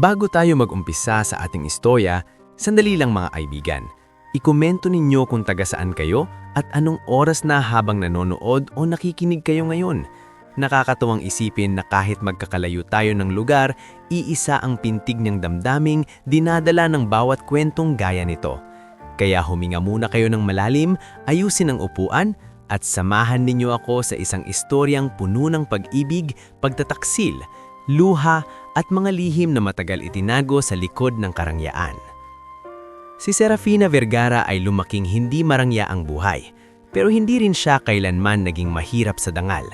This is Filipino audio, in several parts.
Bago tayo mag-umpisa sa ating istorya, sandali lang mga kaibigan. Ikomento ninyo kung taga saan kayo at anong oras na habang nanonood o nakikinig kayo ngayon. Nakakatuwang isipin na kahit magkakalayo tayo ng lugar, iisa ang pintig niyang damdaming dinadala ng bawat kwentong gaya nito. Kaya huminga muna kayo ng malalim, ayusin ang upuan, at samahan ninyo ako sa isang istoryang puno ng pag-ibig, pagtataksil, luha, at mga lihim na matagal itinago sa likod ng karangyaan. Si Serafina Vergara ay lumaking hindi marangya ang buhay, pero hindi rin siya kailanman naging mahirap sa dangal.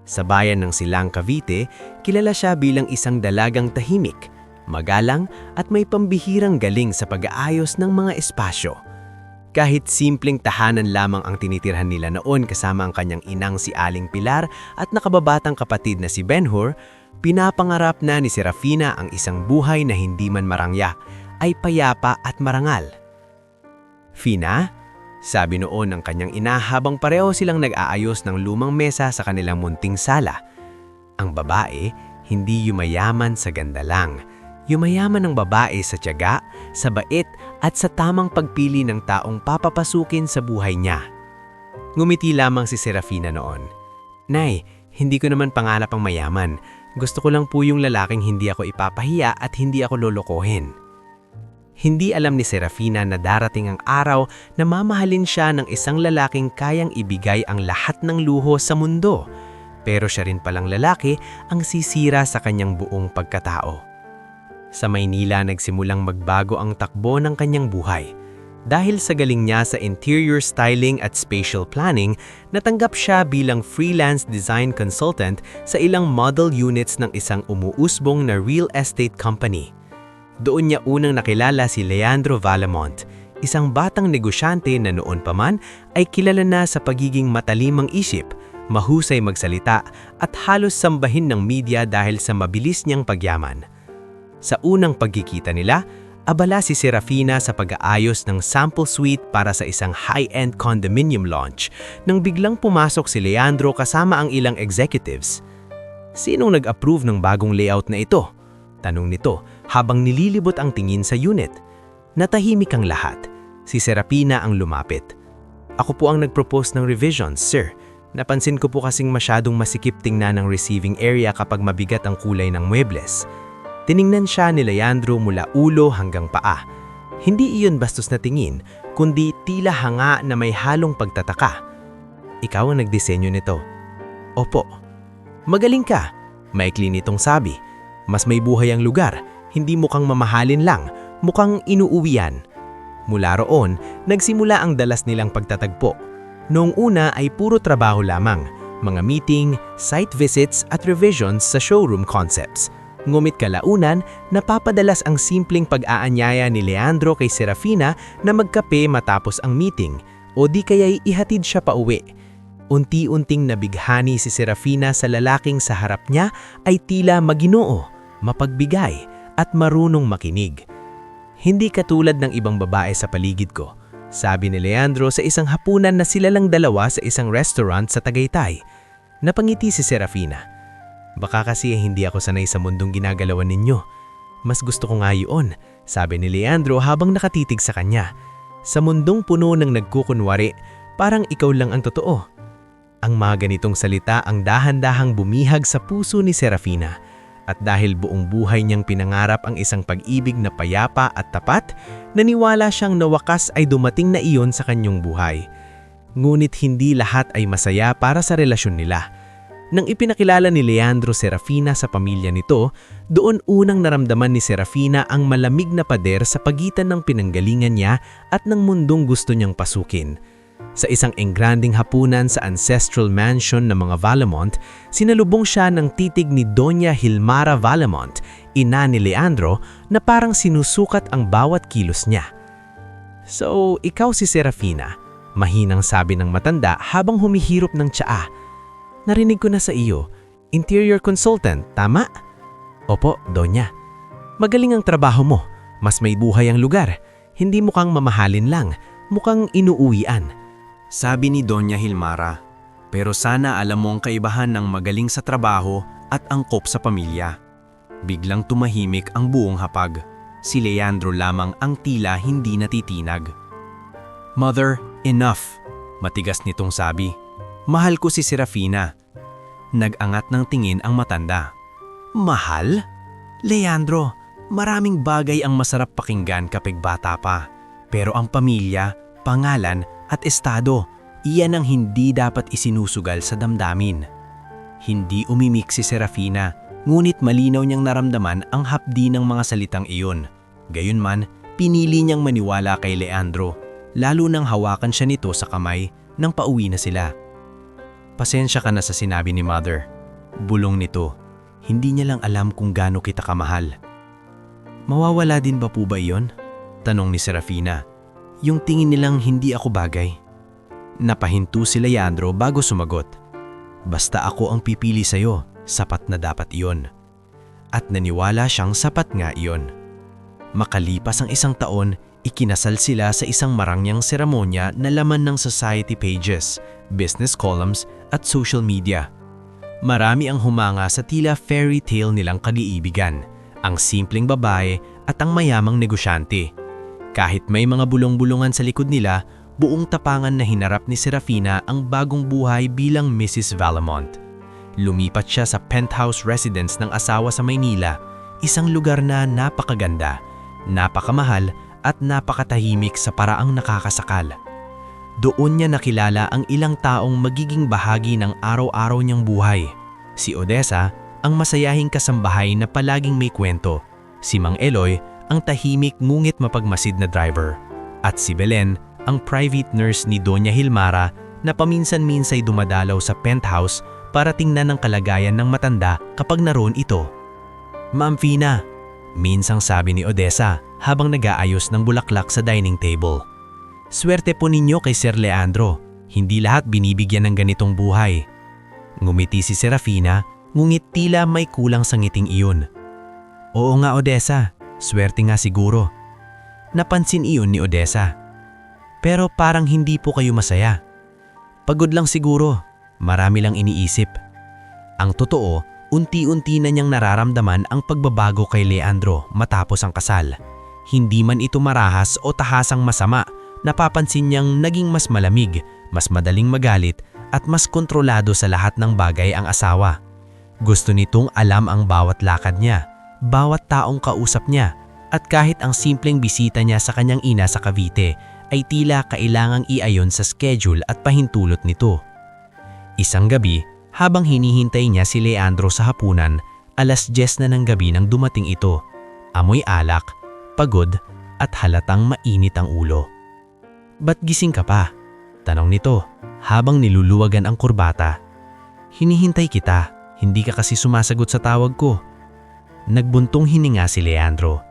Sa bayan ng Silang, Cavite, kilala siya bilang isang dalagang tahimik, magalang at may pambihirang galing sa pag-aayos ng mga espasyo. Kahit simpleng tahanan lamang ang tinitirhan nila noon kasama ang kanyang inang si Aling Pilar at nakababatang kapatid na si Benhur, pinapangarap na ni Serafina ang isang buhay na hindi man marangya, ay payapa at marangal. "Fina?" sabi noon ng kanyang ina habang pareho silang nag-aayos ng lumang mesa sa kanilang munting sala. Ang babae, hindi yumayaman sa ganda lang. Yumayaman ang babae sa tiyaga, sa bait at sa tamang pagpili ng taong papapasukin sa buhay niya. Ngumiti lamang si Serafina noon. "Nay, hindi ko naman pangarap ang mayaman. Gusto ko lang po yung lalaking hindi ako ipapahiya at hindi ako lolokohin." Hindi alam ni Serafina na darating ang araw na mamahalin siya ng isang lalaking kayang ibigay ang lahat ng luho sa mundo. Pero siya rin palang lalaki ang sisira sa kanyang buong pagkatao. Sa Maynila nagsimulang magbago ang takbo ng kanyang buhay. Dahil sa galing niya sa interior styling at spatial planning, natanggap siya bilang freelance design consultant sa ilang model units ng isang umuusbong na real estate company. Doon niya unang nakilala si Leandro Valamont, isang batang negosyante na noon pa man ay kilala na sa pagiging matalimang isip, mahusay magsalita at halos sambahin ng media dahil sa mabilis niyang pagyaman. Sa unang pagkikita nila, abala si Serafina sa pag-aayos ng sample suite para sa isang high-end condominium launch nang biglang pumasok si Leandro kasama ang ilang executives. "Sinong nag-approve ng bagong layout na ito?" tanong nito habang nililibot ang tingin sa unit. Natahimik ang lahat. Si Serafina ang lumapit. "Ako po ang nag-propose ng revisions, sir. Napansin ko po kasing masyadong masikip tingnan ng receiving area kapag mabigat ang kulay ng muebles." Tiningnan siya ni Leandro mula ulo hanggang paa. Hindi iyon bastos na tingin, kundi tila hanga na may halong pagtataka. "Ikaw ang nagdisenyo nito?" "Opo." "Magaling ka," maikli nitong sabi. "Mas may buhay ang lugar, hindi mukhang mamahalin lang, mukhang inuuwian." Mula roon, nagsimula ang dalas nilang pagtatagpo. Noong una ay puro trabaho lamang, mga meeting, site visits at revisions sa showroom concepts. Ngumit kalaunan, napapadalas ang simpleng pag-aanyaya ni Leandro kay Serafina na magkape matapos ang meeting o di kaya'y ihatid siya pauwi. Unti-unting nabighani si Serafina sa lalaking sa harap niya ay tila maginoo, mapagbigay at marunong makinig. "Hindi katulad ng ibang babae sa paligid ko," sabi ni Leandro sa isang hapunan na sila lang dalawa sa isang restaurant sa Tagaytay. Napangiti si Serafina. "Baka kasi hindi ako sanay sa mundong ginagalawan ninyo. Mas gusto ko nga yun," sabi ni Leandro habang nakatitig sa kanya. "Sa mundong puno ng nagkukunwari, parang ikaw lang ang totoo." Ang mga ganitong salita ang dahan-dahang bumihag sa puso ni Serafina. At dahil buong buhay niyang pinangarap ang isang pag-ibig na payapa at tapat, naniwala siyang na wakas ay dumating na iyon sa kanyang buhay. Ngunit hindi lahat ay masaya para sa relasyon nila. Nang ipinakilala ni Leandro Serafina sa pamilya nito, doon unang naramdaman ni Serafina ang malamig na pader sa pagitan ng pinanggalingan niya at ng mundong gusto niyang pasukin. Sa isang engranding hapunan sa ancestral mansion ng mga Valamont, sinalubong siya ng titig ni Doña Hilmara Valamont, ina ni Leandro, na parang sinusukat ang bawat kilos niya. "So, ikaw si Serafina," mahinang sabi ng matanda habang humihirop ng tsaa. "Narinig ko na sa iyo, interior consultant, tama?" "Opo, Donya." "Magaling ang trabaho mo, mas may buhay ang lugar, hindi mukhang mamahalin lang, mukhang inuuwian," sabi ni Doña Hilmara. Pero sana alam mo ang kaibahan ng magaling sa trabaho at angkop sa pamilya. Biglang tumahimik ang buong hapag. Si Leandro lamang ang tila hindi natitinag. "Mother, enough," matigas nitong sabi. "Mahal ko si Serafina." Nag-angat ng tingin ang matanda. "Mahal? Leandro, maraming bagay ang masarap pakinggan kapag bata pa. Pero ang pamilya, pangalan at estado, iyan ang hindi dapat isinusugal sa damdamin." Hindi umimik si Serafina, ngunit malinaw niyang naramdaman ang hapdi ng mga salitang iyon. Gayunman, pinili niyang maniwala kay Leandro, lalo nang hawakan siya nito sa kamay nang pauwi na sila. "Pasensya ka na sa sinabi ni Mother." Bulong nito. Hindi niya lang alam kung gaano kita kamahal. "Mawawala din ba po ba iyon?" Tanong ni Serafina. "Yung tingin nilang hindi ako bagay." Napahinto si Leandro bago sumagot. "Basta ako ang pipili sa'yo, sapat na dapat iyon." At naniwala siyang sapat nga iyon. Makalipas ang 1 taon, ikinasal sila sa isang marangyang seremonya na laman ng society pages, business columns at social media. Marami ang humanga sa tila fairy tale nilang kag-iibigan, ang simpleng babae at ang mayamang negosyante. Kahit may mga bulong-bulungan sa likod nila, buong tapangan na hinarap ni Serafina ang bagong buhay bilang Mrs. Valamont. Lumipat siya sa penthouse residence ng asawa sa Maynila, isang lugar na napakaganda, napakamahal at napakatahimik sa paraang nakakasakal. Doon niya nakilala ang ilang taong magiging bahagi ng araw-araw niyang buhay. Si Odessa, ang masayahing kasambahay na palaging may kwento. Si Mang Eloy, ang tahimik ngunit mapagmasid na driver. At si Belen, ang private nurse ni Doña Hilmara na paminsan-minsay dumadalaw sa penthouse para tingnan ang kalagayan ng matanda kapag naroon ito. "Ma'am Fina," minsang sabi ni Odessa habang nag-aayos ng bulaklak sa dining table. "Swerte po ninyo kay Sir Leandro. Hindi lahat binibigyan ng ganitong buhay." Ngumiti si Serafina, ngunit tila may kulang sa ngiting iyon. "Oo nga Odessa, swerte nga siguro." Napansin iyon ni Odessa. "Pero parang hindi po kayo masaya." "Pagod lang siguro, marami lang iniisip." Ang totoo, unti-unti na niyang nararamdaman ang pagbabago kay Leandro matapos ang kasal. Hindi man ito marahas o tahasang masama, napapansin niyang naging mas malamig, mas madaling magalit at mas kontrolado sa lahat ng bagay ang asawa. Gusto nitong alam ang bawat lakad niya, bawat taong kausap niya, at kahit ang simpleng bisita niya sa kanyang ina sa Cavite ay tila kailangang iayon sa schedule at pahintulot nito. Isang gabi, habang hinihintay niya si Leandro sa hapunan, 10:00 na ng gabi nang dumating ito. Amoy alak, pagod at halatang mainit ang ulo. "Ba't gising ka pa?" tanong nito habang niluluwagan ang kurbata. "Hinihintay kita, hindi ka kasi sumasagot sa tawag ko." Nagbuntong hininga si Leandro.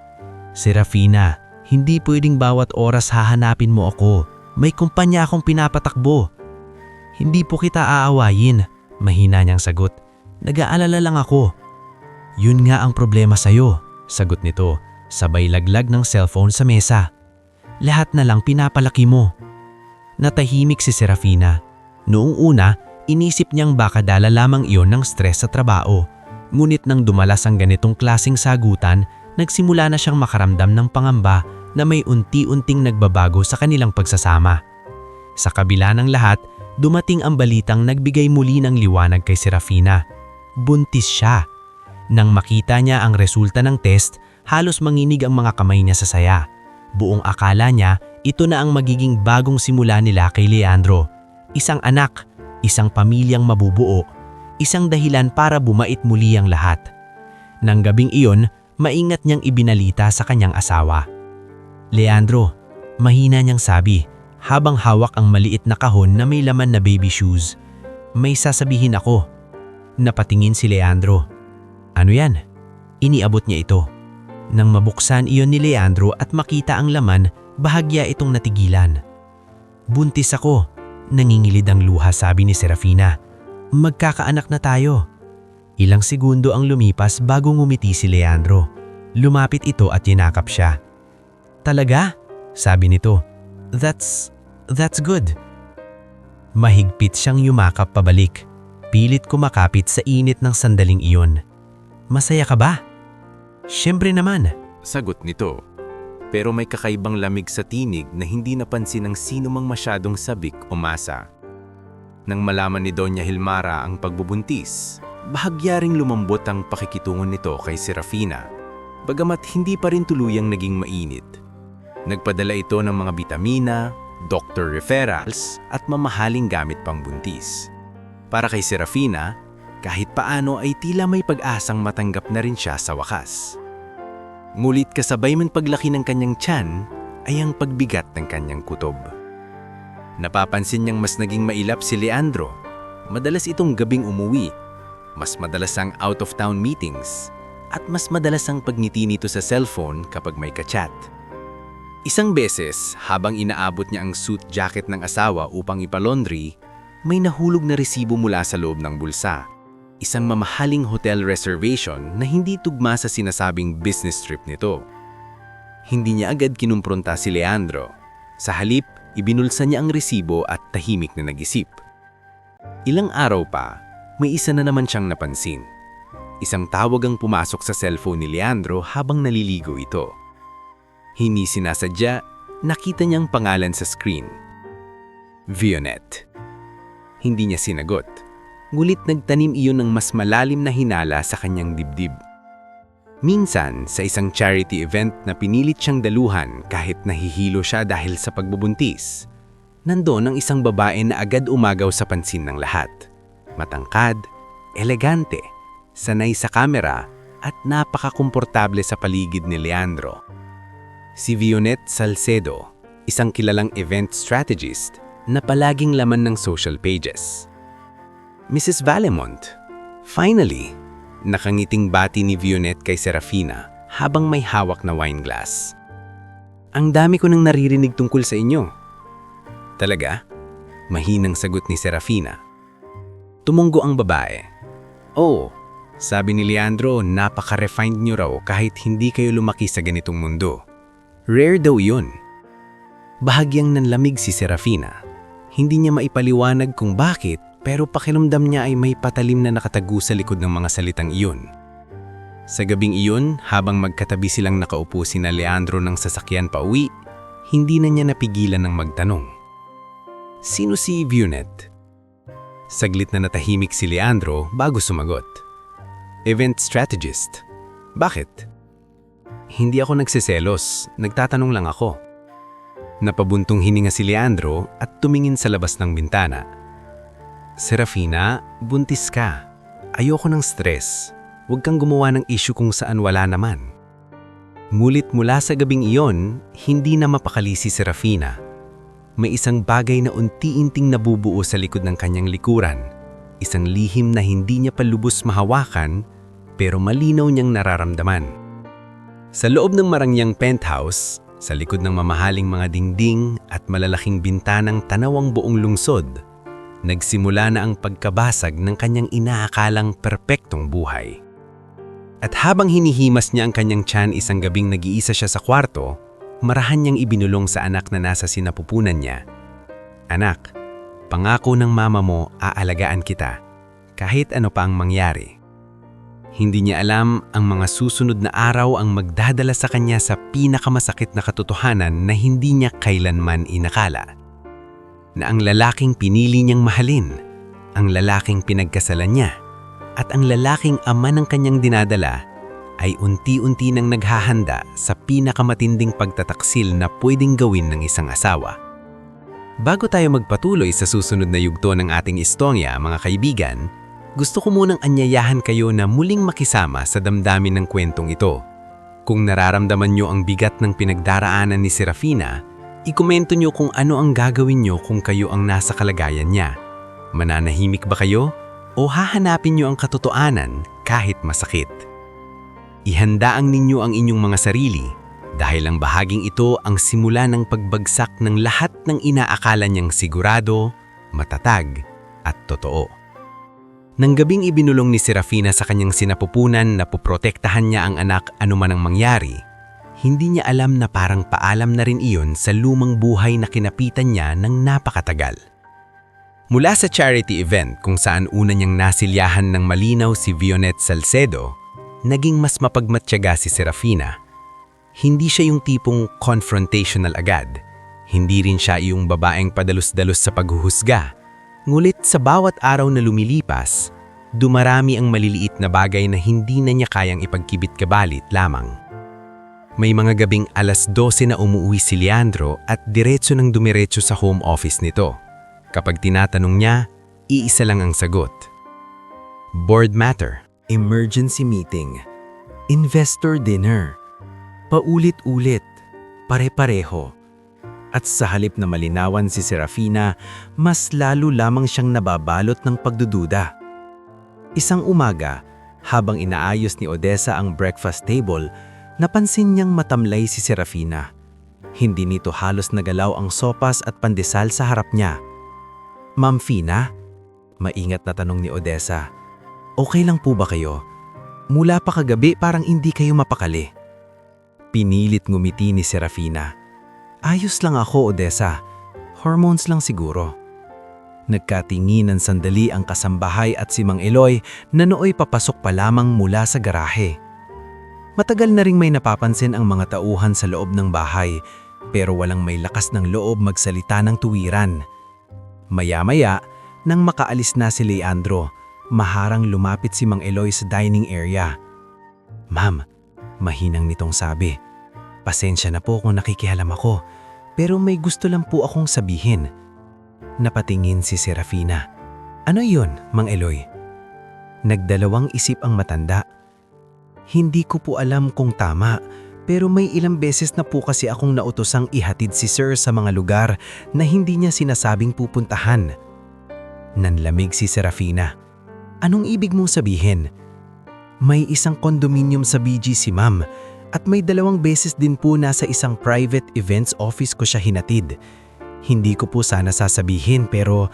"Serafina, hindi pwedeng bawat oras hahanapin mo ako. May kumpanya akong pinapatakbo." "Hindi po kita aawayin," mahina niyang sagot. "Nag-aalala lang ako." "Yun nga ang problema sa'yo," sagot nito, sabay laglag ng cellphone sa mesa. "Lahat na lang pinapalaki mo." Natahimik si Serafina. Noong una, inisip niyang baka dala lamang iyon ng stress sa trabaho. Ngunit nang dumalas ang ganitong klaseng sagutan, nagsimula na siyang makaramdam ng pangamba na may unti-unting nagbabago sa kanilang pagsasama. Sa kabila ng lahat, dumating ang balitang nagbigay muli ng liwanag kay Serafina. Buntis siya. Nang makita niya ang resulta ng test, halos manginig ang mga kamay niya sa saya. Buong akala niya, ito na ang magiging bagong simula nila kay Leandro. Isang anak, isang pamilyang mabubuo, isang dahilan para bumait muli ang lahat. Nang gabing iyon, maingat niyang ibinalita sa kanyang asawa. "Leandro," mahina niyang sabi, habang hawak ang maliit na kahon na may laman na baby shoes. "May sasabihin ako." Napatingin si Leandro. "Ano yan?" Iniabot niya ito. Nang mabuksan iyon ni Leandro at makita ang laman, bahagya itong natigilan. "Buntis ako," nangingilid ang luha, sabi ni Serafina. "Magkakaanak na tayo." Ilang segundo ang lumipas bago ngumiti si Leandro. Lumapit ito at yinakap siya. "Talaga?" sabi nito. That's good." Mahigpit siyang yumakap pabalik. Pilit kumakapit sa init ng sandaling iyon. Masaya ka ba? Siyempre naman. Sagot nito. Pero may kakaibang lamig sa tinig na hindi napansin ng sino mang masyadong sabik o masa. Nang malaman ni Doña Hilmara ang pagbubuntis, bahagya ring lumambot ang pakikitungon nito kay Serafina, bagamat hindi pa rin tuluyang naging mainit. Nagpadala ito ng mga bitamina, doctor referrals at mamahaling gamit pang buntis. Para kay Serafina, kahit paano ay tila may pag-asang matanggap na rin siya sa wakas. Ngulit kasabay man paglaki ng kanyang tiyan ay ang pagbigat ng kanyang kutob. Napapansin niyang mas naging mailap si Leandro. Madalas itong gabing umuwi, mas madalas ang out-of-town meetings, at mas madalas ang pagngiti nito sa cellphone kapag may kachat. Isang beses, habang inaabot niya ang suit jacket ng asawa upang ipalaundry, may nahulog na resibo mula sa loob ng bulsa. Isang mamahaling hotel reservation na hindi tugma sa sinasabing business trip nito. Hindi niya agad kinumpronta si Leandro. Sa halip, ibinulsa niya ang resibo at tahimik na nag-isip. Ilang araw pa, may isa na naman siyang napansin. Isang tawag ang pumasok sa cellphone ni Leandro habang naliligo ito. Hindi sinasadya, nakita niyang pangalan sa screen. Vionette. Hindi niya sinagot. Ngulit nagtanim iyon ng mas malalim na hinala sa kanyang dibdib. Minsan, sa isang charity event na pinilit siyang daluhan kahit nahihilo siya dahil sa pagbubuntis, nandoon ang isang babae na agad umagaw sa pansin ng lahat. Matangkad, elegante, sanay sa kamera at napakakomportable sa paligid ni Leandro. Si Vionette Salcedo, isang kilalang event strategist na palaging laman ng social pages. Mrs. Valemont, finally! Nakangiting bati ni Vionette kay Serafina habang may hawak na wine glass. Ang dami ko nang naririnig tungkol sa inyo. Talaga? Mahinang sagot ni Serafina. Tumunggo ang babae. Oh, sabi ni Leandro, napaka-refined niyo raw kahit hindi kayo lumaki sa ganitong mundo. Rare daw yun. Bahagyang nanlamig si Serafina. Hindi niya maipaliwanag kung bakit, pero pakiramdam niya ay may patalim na nakatago sa likod ng mga salitang iyon. Sa gabing iyon, habang magkatabi silang nakaupo sina Leandro ng sasakyan pauwi, hindi na niya napigilan ng magtanong. Sino si Vionette? Saglit na natahimik si Leandro bago sumagot. Event strategist. Bakit? Hindi ako nagseselos, nagtatanong lang ako. Napabuntong hininga si Leandro at tumingin sa labas ng bintana. Serafina, buntis ka. Ayoko ng stress. Huwag kang gumawa ng issue kung saan wala naman. Mulit mula sa gabing iyon, hindi na mapakali si Serafina. May isang bagay na unti-unting nabubuo sa likod ng kanyang likuran. Isang lihim na hindi niya palubos mahawakan, pero malinaw niyang nararamdaman. Sa loob ng marangyang penthouse, sa likod ng mamahaling mga dingding at malalaking bintanang tanawang buong lungsod, nagsimula na ang pagkabasag ng kanyang inaakalang perpektong buhay. At habang hinihimas niya ang kanyang tiyan isang gabing nag-iisa siya sa kwarto, marahan niyang ibinulong sa anak na nasa sinapupunan niya. Anak, pangako ng mama mo, aalagaan kita, kahit ano pa ang mangyari. Hindi niya alam ang mga susunod na araw ang magdadala sa kanya sa pinakamasakit na katotohanan na hindi niya kailanman inakala. Na ang lalaking pinili niyang mahalin, ang lalaking pinagkasalan niya, at ang lalaking ama ng kanyang dinadala ay unti-unti nang naghahanda sa pinakamatinding pagtataksil na pwedeng gawin ng isang asawa. Bago tayo magpatuloy sa susunod na yugto ng ating istorya, mga kaibigan, gusto ko munang anyayahan kayo na muling makisama sa damdamin ng kwentong ito. Kung nararamdaman nyo ang bigat ng pinagdaraanan ni Serafina, ikomento nyo kung ano ang gagawin nyo kung kayo ang nasa kalagayan niya. Mananahimik ba kayo o hahanapin nyo ang katotohanan kahit masakit? Ihandaan ninyo ang inyong mga sarili dahil ang bahaging ito ang simula ng pagbagsak ng lahat ng inaakala niyang sigurado, matatag at totoo. Nang gabing ibinulong ni Serafina sa kanyang sinapupunan na poprotektahan niya ang anak anuman ang mangyari, hindi niya alam na parang paalam na rin iyon sa lumang buhay na kinapitan niya ng napakatagal. Mula sa charity event kung saan una niyang nasilyahan ng malinaw si Vionette Salcedo, naging mas mapagmatyaga si Serafina. Hindi siya yung tipong confrontational agad. Hindi rin siya yung babaeng padalos-dalos sa paghuhusga. Ngulit sa bawat araw na lumilipas, dumarami ang maliliit na bagay na hindi na niya kayang ipagkibit-kabalit lamang. May mga gabing 12:00 na umuwi si Leandro at diretso nang dumiretso sa home office nito. Kapag tinatanong niya, iisa lang ang sagot. Board matter. Emergency meeting. Investor dinner. Paulit-ulit. Pare-pareho. At sa halip na malinawan si Serafina, mas lalo lamang siyang nababalot ng pagdududa. Isang umaga, habang inaayos ni Odessa ang breakfast table, napansin niyang matamlay si Serafina. Hindi nito halos nagalaw ang sopas at pandesal sa harap niya. "Ma'am Fina?" Maingat na tanong ni Odessa. "Okay lang po ba kayo? Mula pa kagabi parang hindi kayo mapakali." Pinilit ngumiti ni Serafina. "Ayos lang ako, Odessa. Hormones lang siguro." Nagkatinginan sandali ang kasambahay at si Mang Eloy na nooy papasok pa lamang mula sa garahe. Matagal na ring may napapansin ang mga tauhan sa loob ng bahay, pero walang may lakas ng loob magsalita ng tuwiran. Maya-maya, nang makaalis na si Leandro, maharang lumapit si Mang Eloy sa dining area. "Ma'am," mahinang nitong sabi, "pasensya na po kung nakikialam ako, pero may gusto lang po akong sabihin." Napatingin si Serafina. "Ano yun, Mang Eloy?" Nagdalawang isip ang matanda. "Hindi ko po alam kung tama, pero may ilang beses na po kasi akong nautosang ihatid si Sir sa mga lugar na hindi niya sinasabing pupuntahan." Nanlamig si Serafina. "Anong ibig mong sabihin?" "May isang condominium sa BGC, ma'am, at may 2 beses din po nasa isang private events office ko siya hinatid. Hindi ko po sana sasabihin pero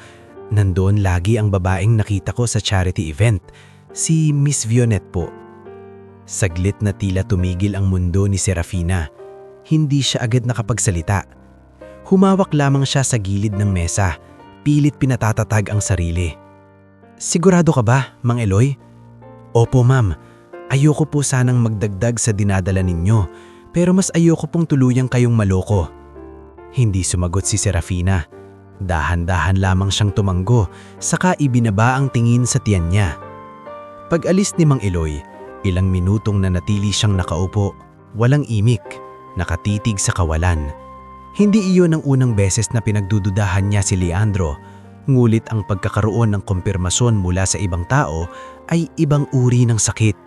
nandoon lagi ang babaeng nakita ko sa charity event, si Miss Vionette po." Saglit na tila tumigil ang mundo ni Serafina. Hindi siya agad nakapagsalita. Humawak lamang siya sa gilid ng mesa, pilit pinatatatag ang sarili. "Sigurado ka ba, Mang Eloy?" "Opo, ma'am. Ayoko po sanang magdagdag sa dinadala ninyo, pero mas ayoko pong tuluyang kayong maloko." Hindi sumagot si Serafina. Dahan-dahan lamang siyang tumanggo, saka ibinaba ang tingin sa tiyan niya. Pag-alis ni Mang Eloy, ilang minutong nanatili siyang nakaupo, walang imik, nakatitig sa kawalan. Hindi iyon ang unang beses na pinagdududahan niya si Leandro, ngulit ang pagkakaroon ng kumpirmasyon mula sa ibang tao ay ibang uri ng sakit.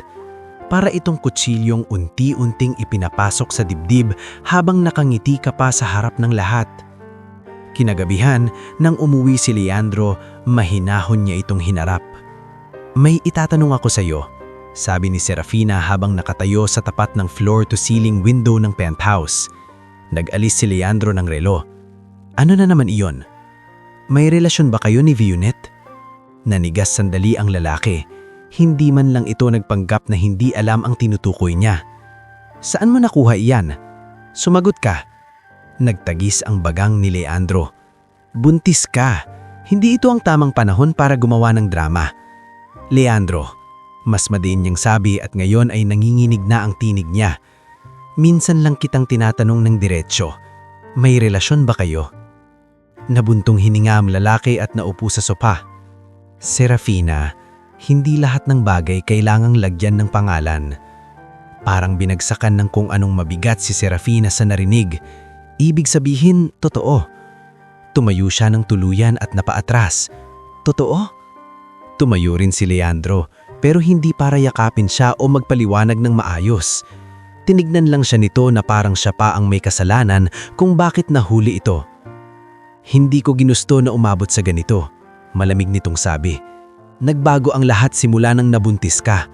Para itong kutsilyong unti-unting ipinapasok sa dibdib habang nakangiti ka pa sa harap ng lahat. Kinagabihan, nang umuwi si Leandro, mahinahon niya itong hinarap. "May itatanong ako sa iyo," sabi ni Serafina habang nakatayo sa tapat ng floor-to-ceiling window ng penthouse. Nag-alis si Leandro ng relo. "Ano na naman iyon? May relasyon ba kayo ni Vionette?" Nanigas sandali ang lalaki. Hindi man lang ito nagpanggap na hindi alam ang tinutukoy niya. "Saan mo nakuha iyan? Sumagot ka." Nagtagis ang bagang ni Leandro. "Buntis ka. Hindi ito ang tamang panahon para gumawa ng drama." "Leandro," mas madiin niyang sabi at ngayon ay nanginginig na ang tinig niya. "Minsan lang kitang tinatanong ng diretsyo. May relasyon ba kayo?" Nabuntong hininga ang lalaki at naupo sa sopa. "Serafina, hindi lahat ng bagay kailangang lagyan ng pangalan." Parang binagsakan ng kung anong mabigat si Serafina sa narinig. Ibig sabihin, totoo. Tumayo siya ng tuluyan at napaatras. "Totoo?" Tumayo rin si Leandro, pero hindi para yakapin siya o magpaliwanag ng maayos. Tinignan lang siya nito na parang siya pa ang may kasalanan kung bakit nahuli ito. "Hindi ko ginusto na umabot sa ganito," malamig nitong sabi. "Nagbago ang lahat simula nang nabuntis ka.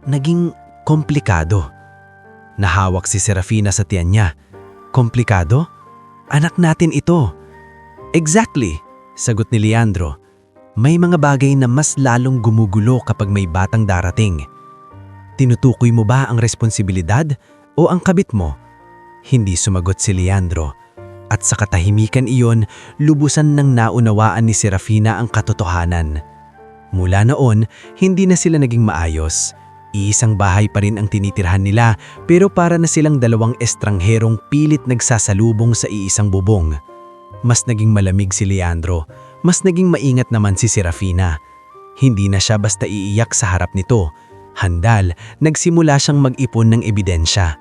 Naging komplikado." Nahawak si Serafina sa tiyan niya. "Komplikado? Anak natin ito." "Exactly," sagot ni Leandro. "May mga bagay na mas lalong gumugulo kapag may batang darating." "Tinutukoy mo ba ang responsibilidad o ang kabit mo?" Hindi sumagot si Leandro. At sa katahimikan iyon, lubusan nang naunawaan ni Serafina ang katotohanan. Mula noon, hindi na sila naging maayos. Iisang bahay pa rin ang tinitirhan nila, pero para na silang dalawang estrangherong pilit nagsasalubong sa iisang bubong. Mas naging malamig si Leandro, mas naging maingat naman si Serafina. Hindi na siya basta iiyak sa harap nito. Handal, nagsimula siyang mag-ipon ng ebidensya.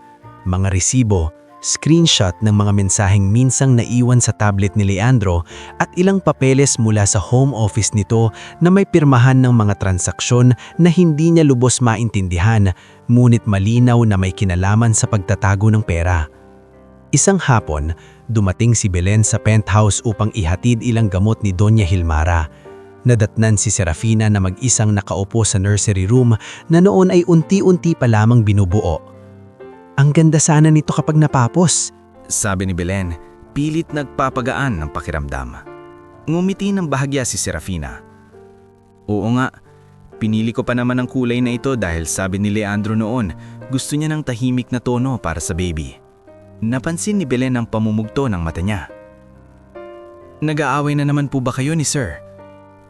Mga resibo, screenshot ng mga mensaheng minsang naiwan sa tablet ni Leandro at ilang papeles mula sa home office nito na may pirmahan ng mga transaksyon na hindi niya lubos maintindihan, ngunit malinaw na may kinalaman sa pagtatago ng pera. Isang hapon, dumating si Belen sa penthouse upang ihatid ilang gamot ni Doña Hilmara. Nadatnan si Serafina na mag-isang nakaupo sa nursery room na noon ay unti-unti pa lamang binubuo. Ang ganda sana nito kapag napapos, sabi ni Belen, pilit nagpapagaan ng pakiramdam. Ngumiti ng bahagya si Serafina. Oo nga, pinili ko pa naman ang kulay na ito dahil sabi ni Leandro noon, gusto niya ng tahimik na tono para sa baby. Napansin ni Belen ang pamumugto ng mata niya. Nag-aaway na naman po ba kayo ni Sir?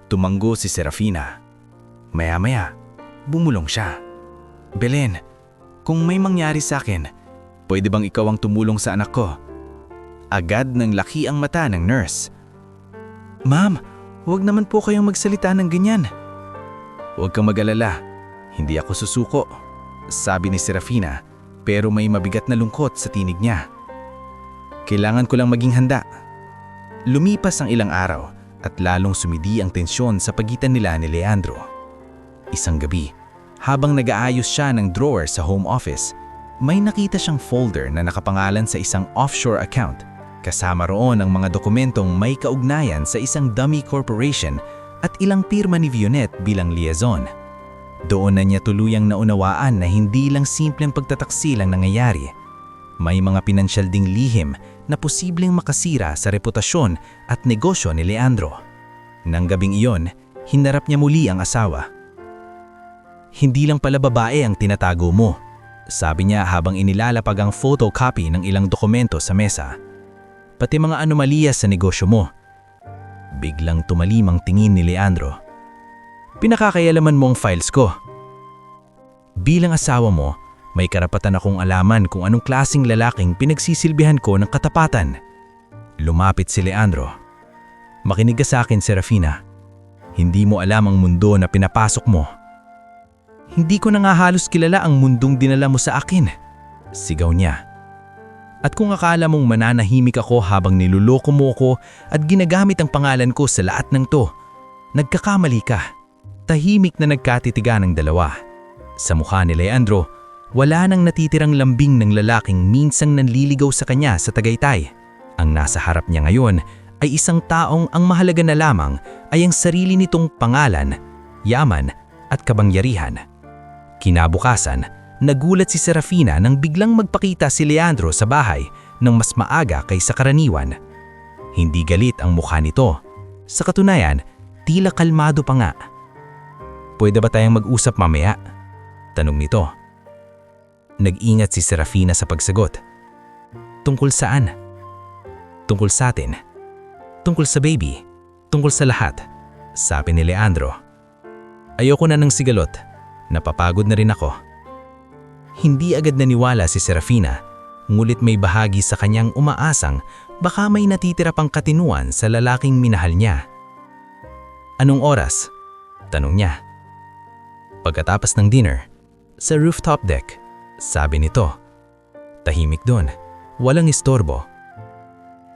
Tumanggo si Serafina. Maya-maya, bumulong siya. Belen, kung may mangyari sa akin, pwede bang ikaw ang tumulong sa anak ko? Agad nang laki ang mata ng nurse. Ma'am, huwag naman po kayong magsalita ng ganyan. Huwag kang mag-alala, hindi ako susuko, sabi ni Serafina, pero may mabigat na lungkot sa tinig niya. Kailangan ko lang maging handa. Lumipas ang ilang araw at lalong sumidi ang tensyon sa pagitan nila ni Leandro. Isang gabi, habang nag-aayos siya ng drawer sa home office, may nakita siyang folder na nakapangalan sa isang offshore account. Kasama roon ang mga dokumentong may kaugnayan sa isang dummy corporation at ilang pirma ni Vionette bilang liaison. Doon na niya tuluyang naunawaan na hindi lang simpleng pagtataksil ang nangyayari. May mga pinansyal ding lihim na posibleng makasira sa reputasyon at negosyo ni Leandro. Nang gabing iyon, hinarap niya muli ang asawa. Hindi lang pala babae ang tinatago mo, sabi niya habang inilalapag ang photocopy ng ilang dokumento sa mesa. Pati mga anomalya sa negosyo mo. Biglang tumalim ang tingin ni Leandro. Pinakakaialaman mo ang files ko. Bilang asawa mo, may karapatan akong alaman kung anong klaseng lalaking pinagsisilbihan ko ng katapatan. Lumapit si Leandro. Makinig ka sa akin, Serafina. Hindi mo alam ang mundo na pinapasok mo. Hindi ko na nga halos kilala ang mundong dinala mo sa akin, sigaw niya. At kung akala mong mananahimik ako habang niluloko mo ko at ginagamit ang pangalan ko sa lahat ng to, nagkakamali ka. Tahimik na nagkatitigan ng dalawa. Sa mukha ni Leandro, wala nang natitirang lambing ng lalaking minsang nanliligaw sa kanya sa Tagaytay. Ang nasa harap niya ngayon ay isang taong ang mahalaga na lamang ay ang sarili nitong pangalan, yaman at kabangyarihan. Kinabukasan, nagulat si Serafina nang biglang magpakita si Leandro sa bahay ng mas maaga kaysa karaniwan. Hindi galit ang mukha nito. Sa katunayan, tila kalmado pa nga. Pwede ba tayong mag-usap mamaya? Tanong nito. Nag-ingat si Serafina sa pagsagot. Tungkol saan? Tungkol sa atin. Tungkol sa baby. Tungkol sa lahat, sabi ni Leandro. Ayoko na ng sigalot. Napapagod na rin ako. Hindi agad naniwala si Serafina, ngulit may bahagi sa kanyang umaasang baka may natitira pang katinuan sa lalaking minahal niya. Anong oras? Tanong niya. Pagkatapos ng dinner, sa rooftop deck, sabi nito. Tahimik doon, walang istorbo.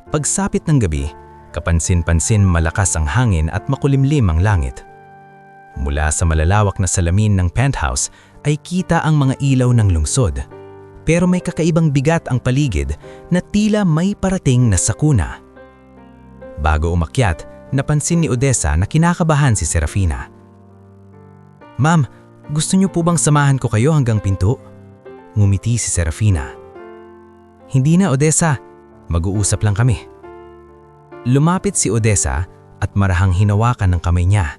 Pagsapit ng gabi, kapansin-pansin malakas ang hangin at makulimlim ang langit. Mula sa malalawak na salamin ng penthouse ay kita ang mga ilaw ng lungsod. Pero may kakaibang bigat ang paligid na tila may parating na sakuna. Bago umakyat, napansin ni Odessa na kinakabahan si Serafina. Ma'am, gusto niyo po bang samahan ko kayo hanggang pinto? Ngumiti si Serafina. Hindi na, Odessa. Mag-uusap lang kami. Lumapit si Odessa at marahang hinawakan ng kamay niya.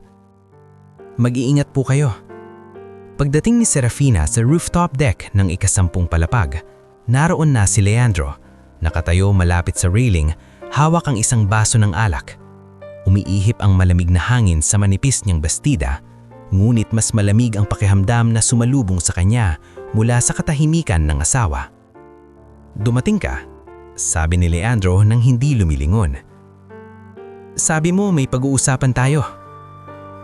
Mag-iingat po kayo. Pagdating ni Serafina sa rooftop deck ng ika-10 palapag, naroon na si Leandro, nakatayo malapit sa railing Hawak ang isang baso ng alak. Umiihip ang malamig na hangin sa manipis niyang bastida, ngunit mas malamig ang pakiramdam na sumalubong sa kanya mula sa katahimikan ng asawa. "Dumating ka," sabi ni Leandro nang hindi lumilingon. "Sabi mo may pag-uusapan tayo."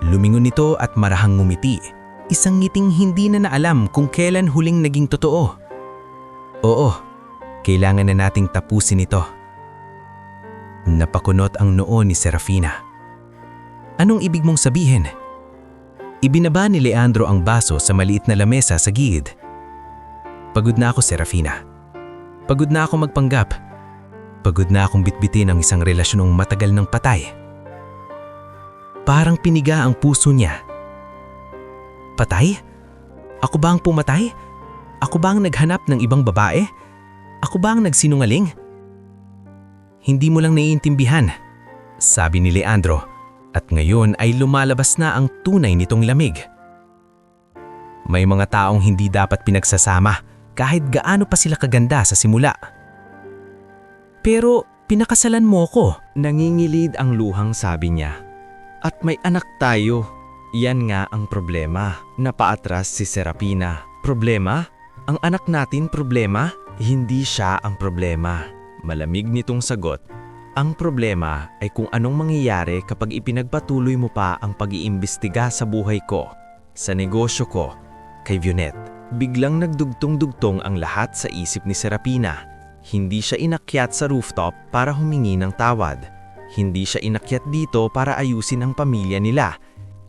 Lumingon ito at marahang ngumiti, isang ngiting hindi na naalam kung kailan huling naging totoo. "Oo, kailangan na nating tapusin ito." Napakunot ang noo ni Serafina. "Anong ibig mong sabihin?" Ibinaba ni Leandro ang baso sa maliit na lamesa sa gilid. "Pagod na ako, Serafina. Pagod na ako magpanggap. Pagod na akong bitbitin ang isang relasyonong matagal ng patay." Parang piniga ang puso niya. "Patay? Ako ba ang pumatay? Ako ba ang naghanap ng ibang babae? Ako ba ang nagsinungaling?" "Hindi mo lang naiintindihan," sabi ni Leandro, at ngayon ay lumalabas na ang tunay nitong lamig. "May mga taong hindi dapat pinagsasama kahit gaano pa sila kaganda sa simula." "Pero pinakasalan mo ko," nangingilid ang luhang sabi niya. "At may anak tayo." Yan nga ang problema. Napaatras si Serafina. "Problema? Ang anak natin problema?" Hindi siya ang problema. Malamig nitong sagot. "Ang problema ay kung anong mangyayari kapag ipinagpatuloy mo pa ang pag-iimbestiga sa buhay ko, sa negosyo ko, kay Vionet." Biglang nagdugtong-dugtong ang lahat sa isip ni Serafina. Hindi siya inakyat sa rooftop para humingi ng tawad. Hindi siya inakyat dito para ayusin ang pamilya nila.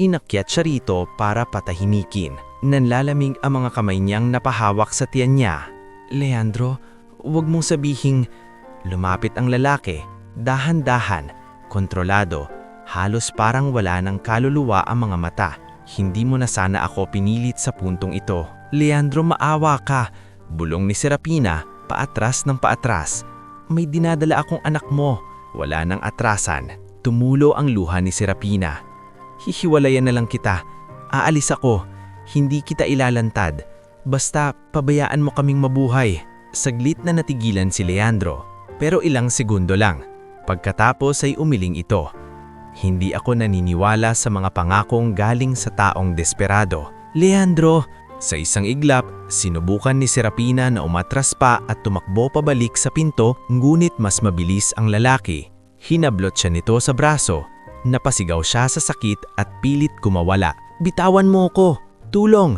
Inakyat siya rito para patahimikin. Nanlalamig ang mga kamay niyang napahawak sa tiyan niya. "Leandro, huwag mong sabihing..." Lumapit ang lalaki, dahan-dahan, kontrolado, halos parang wala ng kaluluwa ang mga mata. "Hindi mo na sana ako pinilit sa puntong ito." "Leandro, maawa ka," bulong ni Serafina, paatras ng paatras. "May dinadala akong anak mo." Wala nang atrasan. Tumulo ang luha ni Serafina. "Hihiwalayan na lang kita. Aalis ako. Hindi kita ilalantad. Basta pabayaan mo kaming mabuhay." Saglit na natigilan si Leandro, pero ilang segundo lang. Pagkatapos ay umiling ito. "Hindi ako naniniwala sa mga pangakong galing sa taong desperado." "Leandro!" Sa isang iglap, sinubukan ni Serafina na umatras pa at tumakbo pabalik sa pinto, ngunit mas mabilis ang lalaki. Hinablot siya nito sa braso. Napasigaw siya sa sakit at pilit kumawala. "Bitawan mo ko! Tulong!"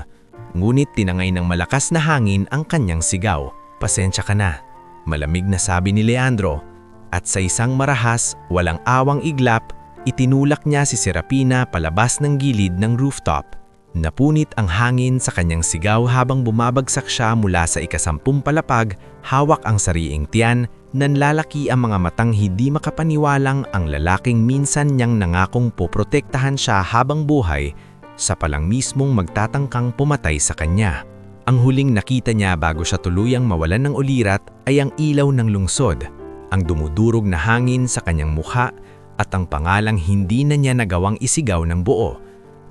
Ngunit tinangay ng malakas na hangin ang kanyang sigaw. "Pasensya ka na," malamig na sabi ni Leandro. At sa isang marahas, walang awang iglap, itinulak niya si Serafina palabas ng gilid ng rooftop. Napunit ang hangin sa kanyang sigaw habang bumabagsak siya mula sa ika-10 palapag, hawak ang sariing tiyan, nanlalaki ang mga matang hindi makapaniwalang ang lalaking minsan niyang nangakong poprotektahan siya habang buhay, sa palang mismong magtatangkang pumatay sa kanya. Ang huling nakita niya bago siya tuluyang mawalan ng ulirat ay ang ilaw ng lungsod, ang dumudurog na hangin sa kanyang mukha at ang pangalang hindi na niya nagawang isigaw ng buo.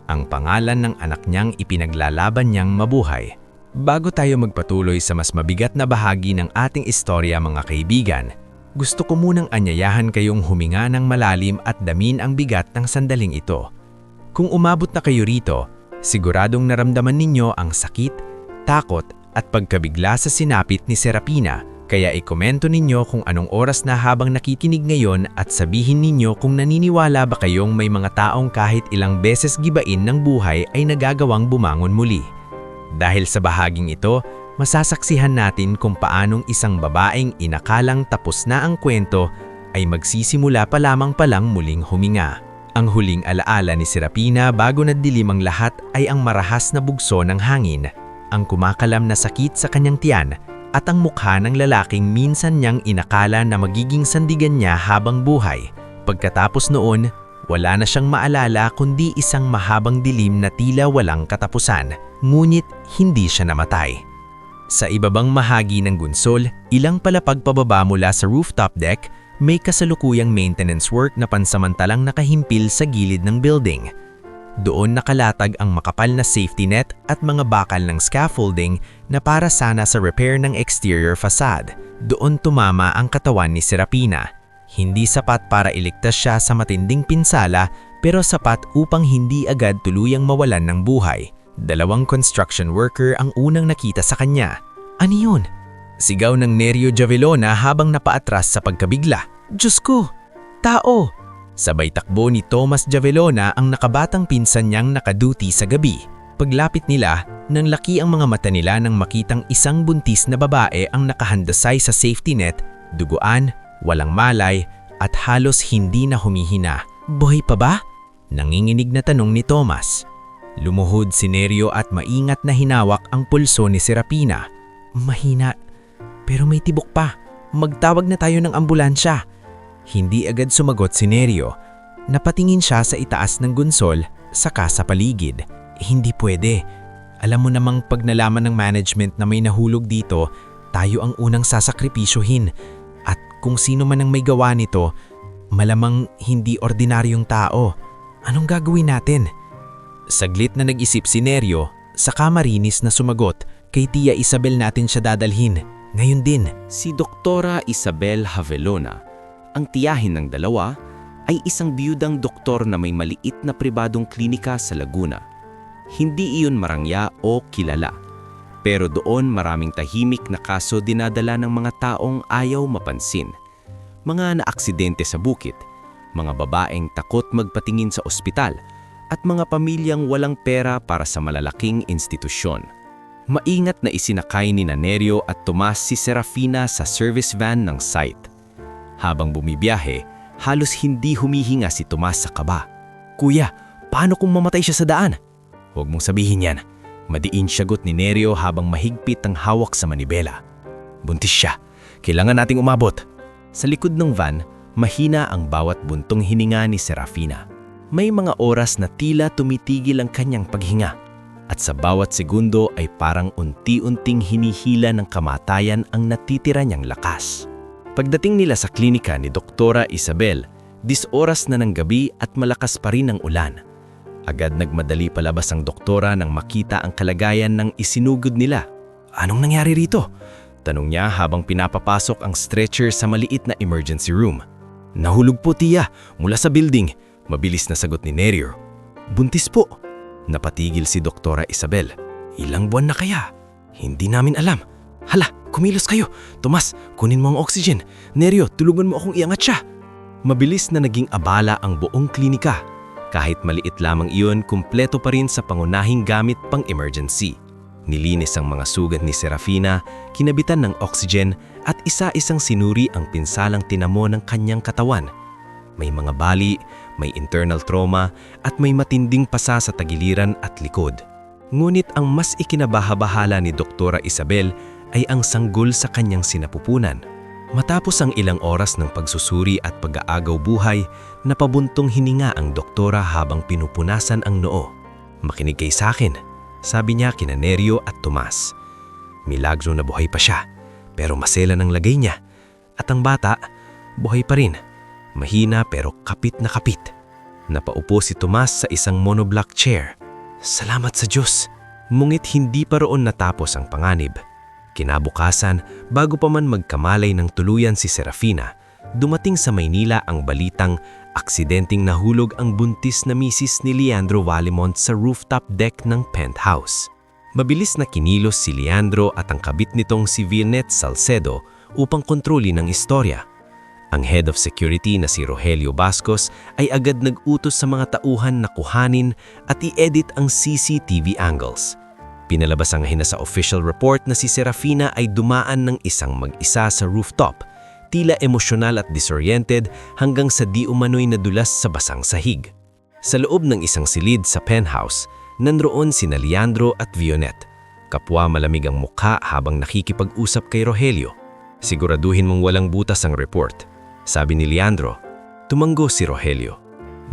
Ang pangalan ng anak niyang ipinaglalaban niyang mabuhay. Bago tayo magpatuloy sa mas mabigat na bahagi ng ating istorya mga kaibigan, gusto ko munang anyayahan kayong huminga ng malalim at damin ang bigat ng sandaling ito. Kung umabot na kayo rito, siguradong naramdaman ninyo ang sakit, takot at pagkabigla sa sinapit ni Serafina. Kaya ikomento ninyo kung anong oras na habang nakikinig ngayon at sabihin ninyo kung naniniwala ba kayong may mga taong kahit ilang beses gibain ng buhay ay nagagawang bumangon muli. Dahil sa bahaging ito, masasaksihan natin kung paanong isang babaeng inakalang tapos na ang kwento ay magsisimula pa lamang palang muling huminga. Ang huling alaala ni Serafina bago nagdilim ang lahat ay ang marahas na bugso ng hangin, ang kumakalam na sakit sa kanyang tiyan, at ang mukha ng lalaking minsan niyang inakala na magiging sandigan niya habang buhay. Pagkatapos noon, wala na siyang maalala kundi isang mahabang dilim na tila walang katapusan, ngunit hindi siya namatay. Sa ibabang mahagi ng gunsol, ilang palapag pababa mula sa rooftop deck, may kasalukuyang maintenance work na pansamantalang nakahimpil sa gilid ng building. Doon nakalatag ang makapal na safety net at mga bakal ng scaffolding na para sana sa repair ng exterior facade. Doon tumama ang katawan ni Serafina. Hindi sapat para iligtas siya sa matinding pinsala pero sapat upang hindi agad tuluyang mawalan ng buhay. 2 construction worker ang unang nakita sa kanya. Ano yun? Sigaw ng Nerio Javellona habang napaatras sa pagkabigla. Diyos ko! Tao! Sabay takbo ni Tomas Javellona ang nakabatang pinsan niyang nakaduty sa gabi. Paglapit nila, nang laki ang mga mata nila nang makitang isang buntis na babae ang nakahandasay sa safety net, duguan, walang malay, at halos hindi na humihina. Buhay pa ba? Nanginginig na tanong ni Tomas. Lumuhod si Nerio at maingat na hinawak ang pulso ni Serafina. Mahina, pero may tibok pa. Magtawag na tayo ng ambulansya. Hindi agad sumagot si Nerio. Napatingin siya sa itaas ng gunsol, saka sa paligid. Hindi pwede. Alam mo namang pag nalaman ng management na may nahulog dito, tayo ang unang sasakripisyohin. At kung sino man ang may gawa nito, malamang hindi ordinaryong tao. Anong gagawin natin? Saglit na nag-isip si Nerio, saka marinis na sumagot, kay Tia Isabel natin siya dadalhin. Ngayon din. Si Doktora Isabel Javellona, ang tiyahin ng dalawa, ay isang biyudang doktor na may maliit na pribadong klinika sa Laguna. Hindi iyon marangya o kilala. Pero doon maraming tahimik na kaso dinadala ng mga taong ayaw mapansin. Mga naaksidente sa bukid, mga babaeng takot magpatingin sa ospital, at mga pamilyang walang pera para sa malalaking institusyon. Maingat na isinakay ni Nerio at Tomas si Serafina sa service van ng site. Habang bumibiyahe, halos hindi humihinga si Tomas sa kaba. Kuya, paano kung mamatay siya sa daan? Huwag mong sabihin yan. Madiin siyagot ni Nerio habang mahigpit ang hawak sa manibela. Buntis siya. Kailangan nating umabot. Sa likod ng van, mahina ang bawat buntong hininga ni Serafina. May mga oras na tila tumitigil ang kanyang paghinga. At sa bawat segundo ay parang unti-unting hinihila ng kamatayan ang natitira niyang lakas. Pagdating nila sa klinika ni Doktora Isabel, 10 oras na ng gabi at malakas pa rin ang ulan. Agad nagmadali palabas ang doktora nang makita ang kalagayan ng isinugod nila. Anong nangyari rito? Tanong niya habang pinapapasok ang stretcher sa maliit na emergency room. Nahulog po tiya, mula sa building. Mabilis na sagot ni Nerio. Buntis po. Napatigil si Doktora Isabel. Ilang buwan na kaya? Hindi namin alam. Hala, kumilos kayo. Tomas, kunin mo ang oxygen. Nerio, tulungan mo akong iangat siya. Mabilis na naging abala ang buong klinika. Kahit maliit lamang iyon, kumpleto pa rin sa pangunahing gamit pang emergency. Nilinis ang mga sugat ni Serafina, kinabitan ng oxygen at isa-isang sinuri ang pinsalang tinamo ng kanyang katawan. May mga bali, may internal trauma at may matinding pasa sa tagiliran at likod. Ngunit ang mas ikinabahabahala ni Doktora Isabel ay ang sanggol sa kanyang sinapupunan. Matapos ang ilang oras ng pagsusuri at pag-aagaw buhay, napabuntong hininga ang doktora habang pinupunasan ang noo. Makinig kay sa akin, sabi niya kina Nerio at Tomas. Milagro na buhay pa siya, pero masela ng lagay niya. At ang bata, buhay pa rin. Mahina pero kapit na kapit. Napaupo si Tomas sa isang monoblock chair. Salamat sa Diyos. Ngunit hindi pa roon natapos ang panganib. Kinabukasan, bago pa man magkamalay ng tuluyan si Serafina, dumating sa Maynila ang balitang aksidenteng nahulog ang buntis na misis ni Leandro Valimont sa rooftop deck ng penthouse. Mabilis na kinilos si Leandro at ang kabit nitong si Vilnet Salcedo upang kontrolin ang istorya. Ang head of security na si Rogelio Bascos ay agad nag-utos sa mga tauhan na kuhanin at i-edit ang CCTV angles. Pinalabas ang hina sa official report na si Serafina ay dumaan ng isang mag-isa sa rooftop, tila emosyonal at disoriented hanggang sa di umano'y nadulas sa basang sahig. Sa loob ng isang silid sa penthouse, nanroon sina Leandro at Vionet. Kapwa malamig ang mukha habang nakikipag-usap kay Rogelio. Siguraduhin mong walang butas ang report, sabi ni Leandro. Tumanggo si Rogelio.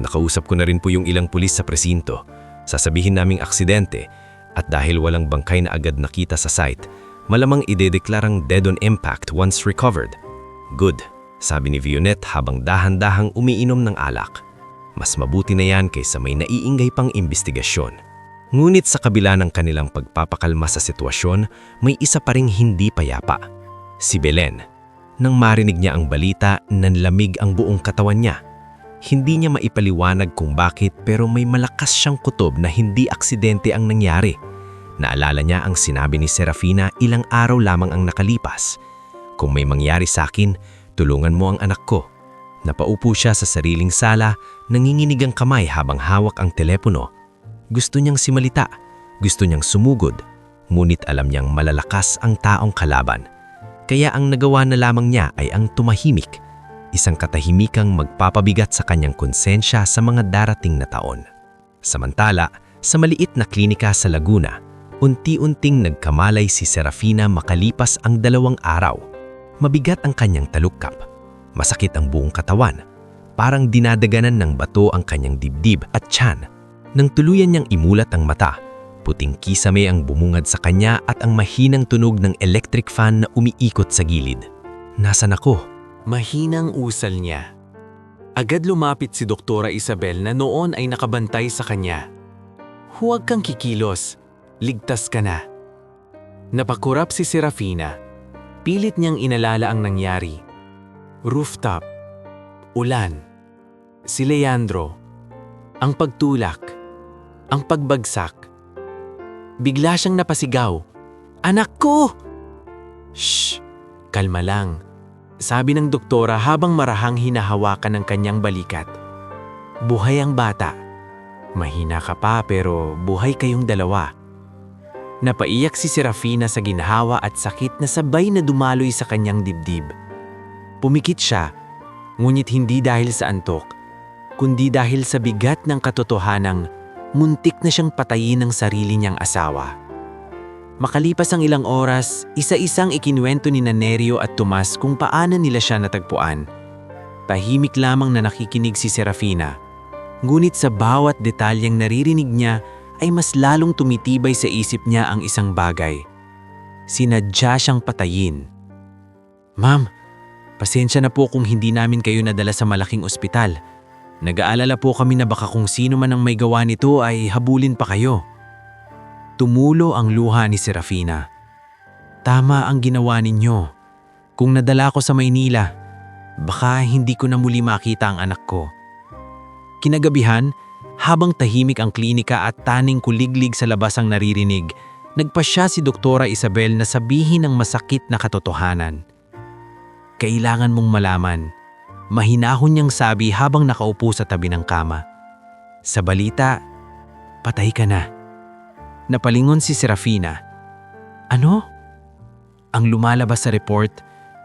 Nakausap ko na rin po yung ilang pulis sa presinto. Sasabihin naming aksidente. At dahil walang bangkay na agad nakita sa site, malamang idedeklarang dead on impact once recovered. Good, sabi ni Vionet habang dahan-dahang umiinom ng alak. Mas mabuti na yan kaysa may naiingay pang imbestigasyon. Ngunit sa kabila ng kanilang pagpapakalma sa sitwasyon, may isa pa ring hindi payapa. Si Belen. Nang marinig niya ang balita, nanlamig ang buong katawan niya. Hindi niya maipaliwanag kung bakit pero may malakas siyang kutob na hindi aksidente ang nangyari. Naalala niya ang sinabi ni Serafina ilang araw lamang ang nakalipas. Kung may mangyari sa akin, tulungan mo ang anak ko. Napaupo siya sa sariling sala, nanginginig ang kamay habang hawak ang telepono. Gusto niyang simalita, gusto niyang sumugod, ngunit alam niyang malalakas ang taong kalaban. Kaya ang nagawa na lamang niya ay ang tumahimik, isang katahimikang magpapabigat sa kanyang konsensya sa mga darating na taon. Samantala, sa maliit na klinika sa Laguna, unti-unting nagkamalay si Serafina makalipas ang 2 araw. Mabigat ang kanyang talukap. Masakit ang buong katawan. Parang dinadaganan ng bato ang kanyang dibdib at tiyan. Nang tuluyan niyang imulat ang mata, puting kisame ang bumungad sa kanya at ang mahinang tunog ng electric fan na umiikot sa gilid. Nasaan ako? Mahinang usal niya. Agad lumapit si Doktora Isabel na noon ay nakabantay sa kanya. Huwag kang kikilos. Ligtas ka na. Napakurap si Serafina. Pilit niyang inalala ang nangyari. Rooftop. Ulan. Si Leandro. Ang pagtulak. Ang pagbagsak. Bigla siyang napasigaw. Anak ko! Shh! Kalma lang. Sabi ng doktora habang marahang hinahawakan ng kanyang balikat. Buhay ang bata. Mahina ka pa pero buhay kayong dalawa. Napaiyak si Serafina sa ginhawa at sakit na sabay na dumaloy sa kanyang dibdib. Pumikit siya, ngunit hindi dahil sa antok, kundi dahil sa bigat ng katotohanang muntik na siyang patayin ng sarili niyang asawa. Makalipas ang ilang oras, isa-isang ikinuwento ni Nerio at Tomas kung paano nila siya natagpuan. Tahimik lamang na nakikinig si Serafina, ngunit sa bawat detalyeng naririnig niya ay mas lalong tumitibay sa isip niya ang isang bagay. Sinadya siyang patayin. Ma'am, pasensya na po kung hindi namin kayo nadala sa malaking ospital. Nag-aalala po kami na baka kung sino man ang may gawa nito ay habulin pa kayo. Tumulo ang luha ni Serafina. Tama ang ginawa ninyo. Kung nadala ko sa Maynila, baka hindi ko na muli makita ang anak ko. Kinagabihan, habang tahimik ang klinika at taning kuliglig sa labas ang naririnig, nagpasya si Doktora Isabel na sabihin ang masakit na katotohanan. Kailangan mong malaman, mahinahon niyang sabi habang nakaupo sa tabi ng kama. Sa balita, patay ka na. Napalingon si Serafina. Ano? Ang lumalabas sa report,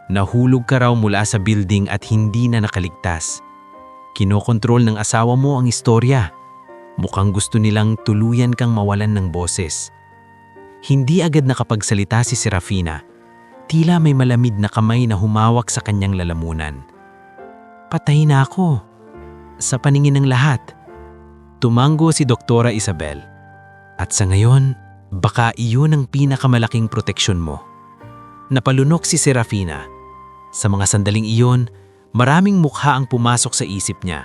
nahulog ka raw mula sa building at hindi na nakaligtas. Kinokontrol ng asawa mo ang istorya. Mukhang gusto nilang tuluyan kang mawalan ng boses. Hindi agad nakapagsalita si Serafina. Tila may malamig na kamay na humawak sa kanyang lalamunan. Patay na ako. Sa paningin ng lahat. Tumango si Doktora Isabel. At sa ngayon, baka iyon ang pinakamalaking proteksyon mo. Napalunok si Serafina. Sa mga sandaling iyon, maraming mukha ang pumasok sa isip niya.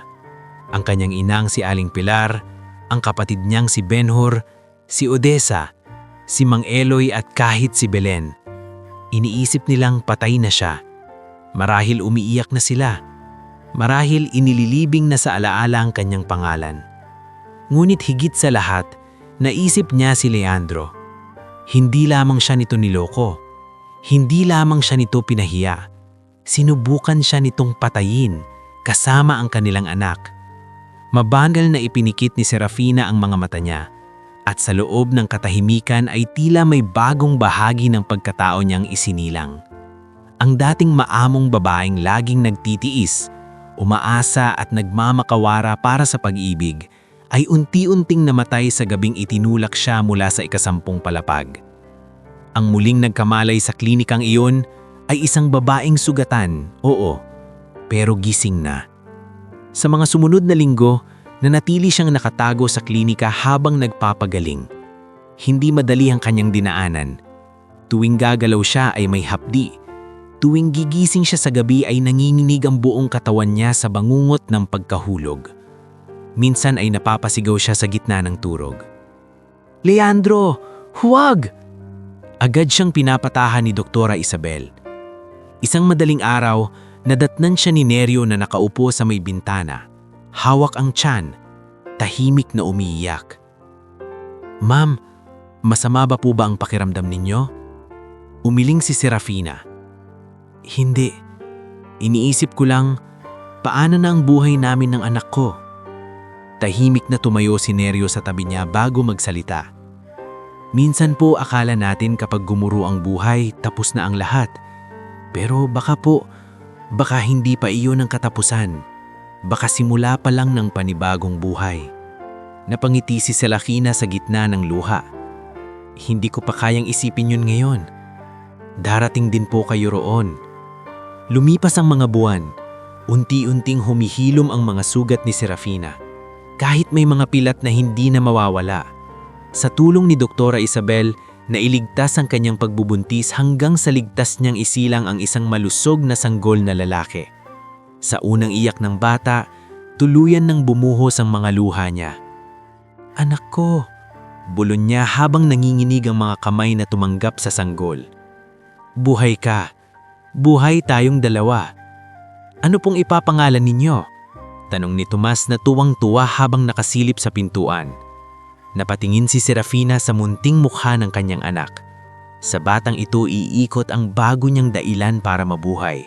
Ang kanyang inang si Aling Pilar, ang kapatid niyang si Benhur, si Odessa, si Mang Eloy at kahit si Belen. Iniisip nilang patay na siya. Marahil umiiyak na sila. Marahil inililibing na sa alaala ang kanyang pangalan. Ngunit higit sa lahat, naisip niya si Leandro. Hindi lamang siya nito niloko. Hindi lamang siya nito pinahiya. Sinubukan siya nitong patayin kasama ang kanilang anak. Mabagal na ipinikit ni Serafina ang mga mata niya at sa loob ng katahimikan ay tila may bagong bahagi ng pagkatao niyang isinilang. Ang dating maamong babaeng laging nagtitiis, umaasa at nagmamakawara para sa pag-ibig ay unti-unting namatay sa gabing itinulak siya mula sa ika-10 palapag. Ang muling nagkamalay sa klinikang iyon ay isang babaeng sugatan, oo, pero gising na. Sa mga sumunod na linggo, nanatili siyang nakatago sa klinika habang nagpapagaling. Hindi madali ang kanyang dinaanan. Tuwing gagalaw siya ay may hapdi. Tuwing gigising siya sa gabi ay nanginginig ang buong katawan niya sa bangungot ng pagkahulog. Minsan ay napapasigaw siya sa gitna ng turog. Leandro, huwag! Agad siyang pinapatahan ni Doktora Isabel. Isang madaling araw, nadatnan siya ni Neryo na nakaupo sa may bintana. Hawak ang tiyan, tahimik na umiiyak. "Ma'am, masama ba po ba ang pakiramdam ninyo?" Umiling si Serafina. "Hindi. Iniisip ko lang, paano na ang buhay namin ng anak ko?" Tahimik na tumayo si Neryo sa tabi niya bago magsalita. "Minsan po akala natin kapag gumuro ang buhay, tapos na ang lahat. Pero baka hindi pa iyon ang katapusan. Baka simula pa lang ng panibagong buhay." Napangiti si Serafina sa gitna ng luha. "Hindi ko pa kayang isipin yun ngayon. Darating din po kayo roon." Lumipas ang mga buwan. Unti-unting humihilom ang mga sugat ni Serafina. Kahit may mga pilat na hindi na mawawala. Sa tulong ni Doktora Isabel, nailigtas ang kanyang pagbubuntis hanggang sa ligtas niyang isilang ang isang malusog na sanggol na lalaki. Sa unang iyak ng bata, tuluyan nang bumuhos ang mga luha niya. "Anak ko," bulon niya habang nanginginig ang mga kamay na tumanggap sa sanggol. "Buhay ka. Buhay tayong dalawa. Ano pong ipapangalan ninyo?" Tanong ni Tomas na tuwang-tuwa habang nakasilip sa pintuan. Napatingin si Serafina sa munting mukha ng kanyang anak. Sa batang ito iikot ang bago niyang dailan para mabuhay.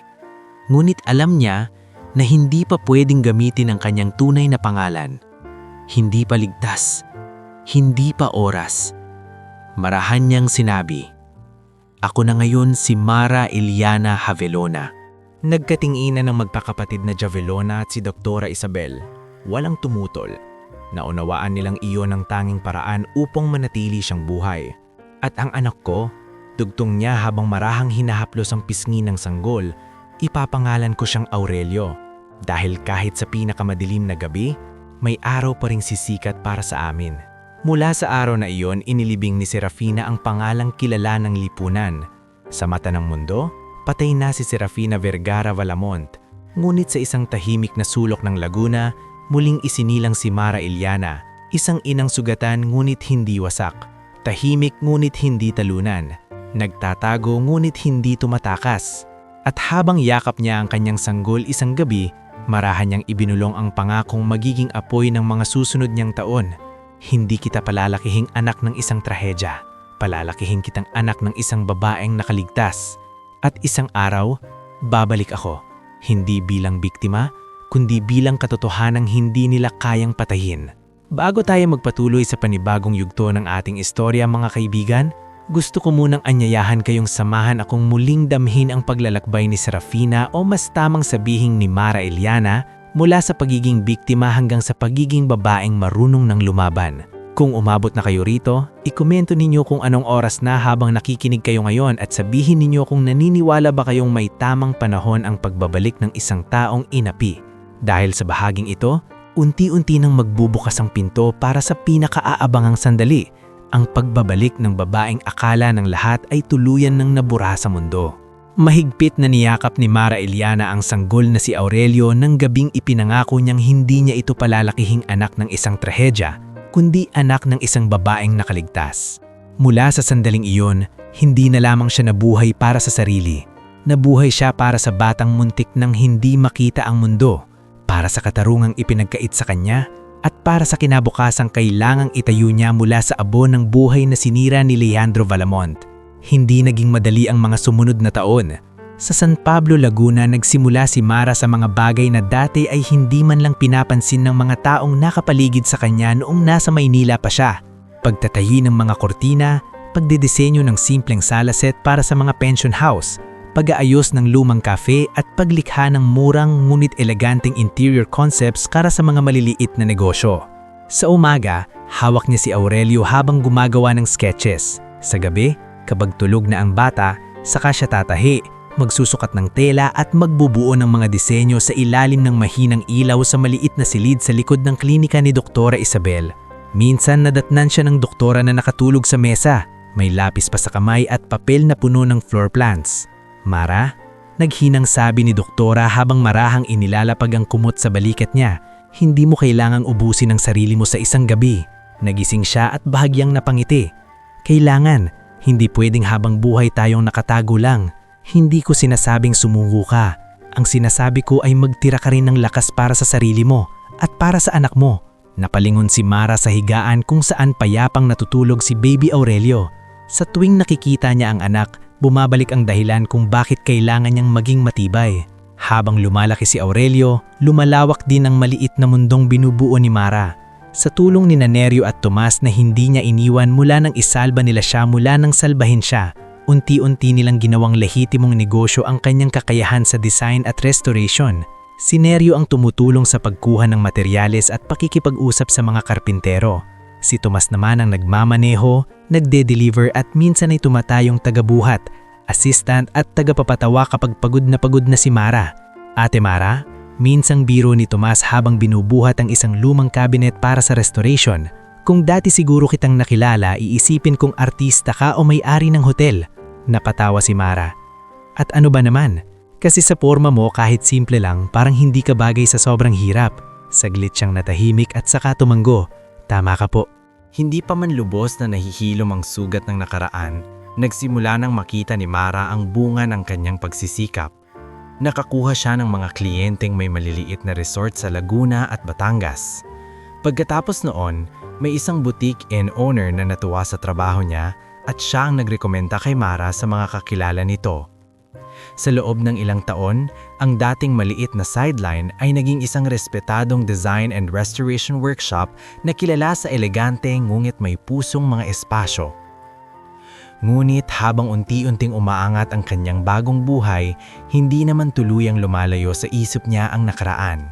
Ngunit alam niya na hindi pa pwedeng gamitin ang kanyang tunay na pangalan. Hindi pa ligtas. Hindi pa oras. Marahan niyang sinabi, "Ako na ngayon si Mara Eliana Havelona." Nagkatinginan ng magkakapatid na Javelona at si Doktora Isabel. Walang tumutol. Naunawaan nilang iyon ang tanging paraan upang manatili siyang buhay. At ang anak ko, dugtong niya habang marahang hinahaplos ang pisngi ng sanggol, ipapangalan ko siyang Aurelio. Dahil kahit sa pinakamadilim na gabi, may araw pa ring sisikat para sa amin. Mula sa araw na iyon, inilibing ni Serafina ang pangalang kilala ng lipunan. Sa mata ng mundo, patay na si Serafina Vergara Valamont. Ngunit sa isang tahimik na sulok ng Laguna, muling isinilang si Mara Eliana, isang inang sugatan ngunit hindi wasak. Tahimik ngunit hindi talunan. Nagtatago ngunit hindi tumatakas. At habang yakap niya ang kanyang sanggol isang gabi, marahan niyang ibinulong ang pangakong magiging apoy ng mga susunod niyang taon. "Hindi kita palalakihing anak ng isang trahedya. Palalakihing kitang anak ng isang babaeng nakaligtas. At isang araw, babalik ako. Hindi bilang biktima, kundi bilang katotohanang hindi nila kayang patayin." Bago tayo magpatuloy sa panibagong yugto ng ating istorya mga kaibigan, gusto ko munang anyayahan kayong samahan akong muling damhin ang paglalakbay ni Serafina o mas tamang sabihing ni Mara Eliana mula sa pagiging biktima hanggang sa pagiging babaeng marunong ng lumaban. Kung umabot na kayo rito, ikomento ninyo kung anong oras na habang nakikinig kayo ngayon at sabihin ninyo kung naniniwala ba kayong may tamang panahon ang pagbabalik ng isang taong inapi. Dahil sa bahaging ito, unti-unti nang magbubukas ang pinto para sa pinakaaabangang sandali, ang pagbabalik ng babaeng akala ng lahat ay tuluyan ng nabura sa mundo. Mahigpit na niyakap ni Mara Eliana ang sanggol na si Aurelio nang gabing ipinangako niyang hindi niya ito palalakihing anak ng isang trahedya, kundi anak ng isang babaeng nakaligtas. Mula sa sandaling iyon, hindi na lamang siya nabuhay para sa sarili. Nabuhay siya para sa batang muntik nang hindi makita ang mundo, para sa katarungang ipinagkait sa kanya, at para sa kinabukasang kailangang itayo niya mula sa abo ng buhay na sinira ni Leandro Valamont. Hindi naging madali ang mga sumunod na taon. Sa San Pablo, Laguna nagsimula si Mara sa mga bagay na dati ay hindi man lang pinapansin ng mga taong nakapaligid sa kanya noong nasa Maynila pa siya. Pagtatahi ng mga kortina, pagdedesenyo ng simpleng salaset para sa mga pension house, pag-aayos ng lumang cafe at paglikha ng murang ngunit eleganteng interior concepts para sa mga maliliit na negosyo. Sa umaga, hawak niya si Aurelio habang gumagawa ng sketches. Sa gabi, kapag tulog na ang bata, saka siya tatahi, magsusukat ng tela at magbubuo ng mga disenyo sa ilalim ng mahinang ilaw sa maliit na silid sa likod ng klinika ni Doktora Isabel. Minsan nadatnan siya ng doktora na nakatulog sa mesa, may lapis pa sa kamay at papel na puno ng floor plants. "Mara," naghinang sabi ni doktora habang marahang inilalapag ang kumot sa balikat niya, "hindi mo kailangang ubusin ang sarili mo sa isang gabi." Nagising siya at bahagyang napangiti. "Kailangan, hindi pwedeng habang buhay tayong nakatago lang. Hindi ko sinasabing sumuko ka. Ang sinasabi ko ay magtira ka rin ng lakas para sa sarili mo at para sa anak mo. Napalingon si Mara sa higaan kung saan payapang natutulog si Baby Aurelio. Sa tuwing nakikita niya ang anak, bumabalik ang dahilan kung bakit kailangan niyang maging matibay. Habang lumalaki si Aurelio, lumalawak din ang maliit na mundong binubuo ni Mara. Sa tulong ni Nerio at Tomas na hindi niya iniwan mula nang isalba nila siya mula nang salbahin siya, unti-unti nilang ginawang lehitimong negosyo ang kanyang kakayahan sa design at restoration. Si Nerio ang tumutulong sa pagkuha ng materyales at pakikipag-usap sa mga karpintero. Si Tomas naman ang nagmamaneho, nagde-deliver at minsan ay tumatayong tagabuhat, assistant at tagapapatawa kapag pagod na si Mara. Ate Mara, minsang biro ni Tomas habang binubuhat ang isang lumang cabinet para sa restoration. Kung dati siguro kitang nakilala, iisipin kong artista ka o may-ari ng hotel. Napatawa si Mara. At ano ba naman? Kasi sa forma mo kahit simple lang, parang hindi ka bagay sa sobrang hirap. Saglit siyang natahimik at saka tumanggo. Tama ka po. Hindi pa man lubos na nahihilom ang sugat ng nakaraan, nagsimula nang makita ni Mara ang bunga ng kanyang pagsisikap. Nakakuha siya ng mga kliyenteng may maliliit na resort sa Laguna at Batangas. Pagkatapos noon, may isang boutique and owner na natuwa sa trabaho niya at siya ang nagrekomenda kay Mara sa mga kakilala nito. Sa loob ng ilang taon, ang dating maliit na sideline ay naging isang respetadong design and restoration workshop na kilala sa elegante ngunit may pusong mga espasyo. Ngunit habang unti-unting umaangat ang kanyang bagong buhay, hindi naman tuluyang lumalayo sa isip niya ang nakaraan.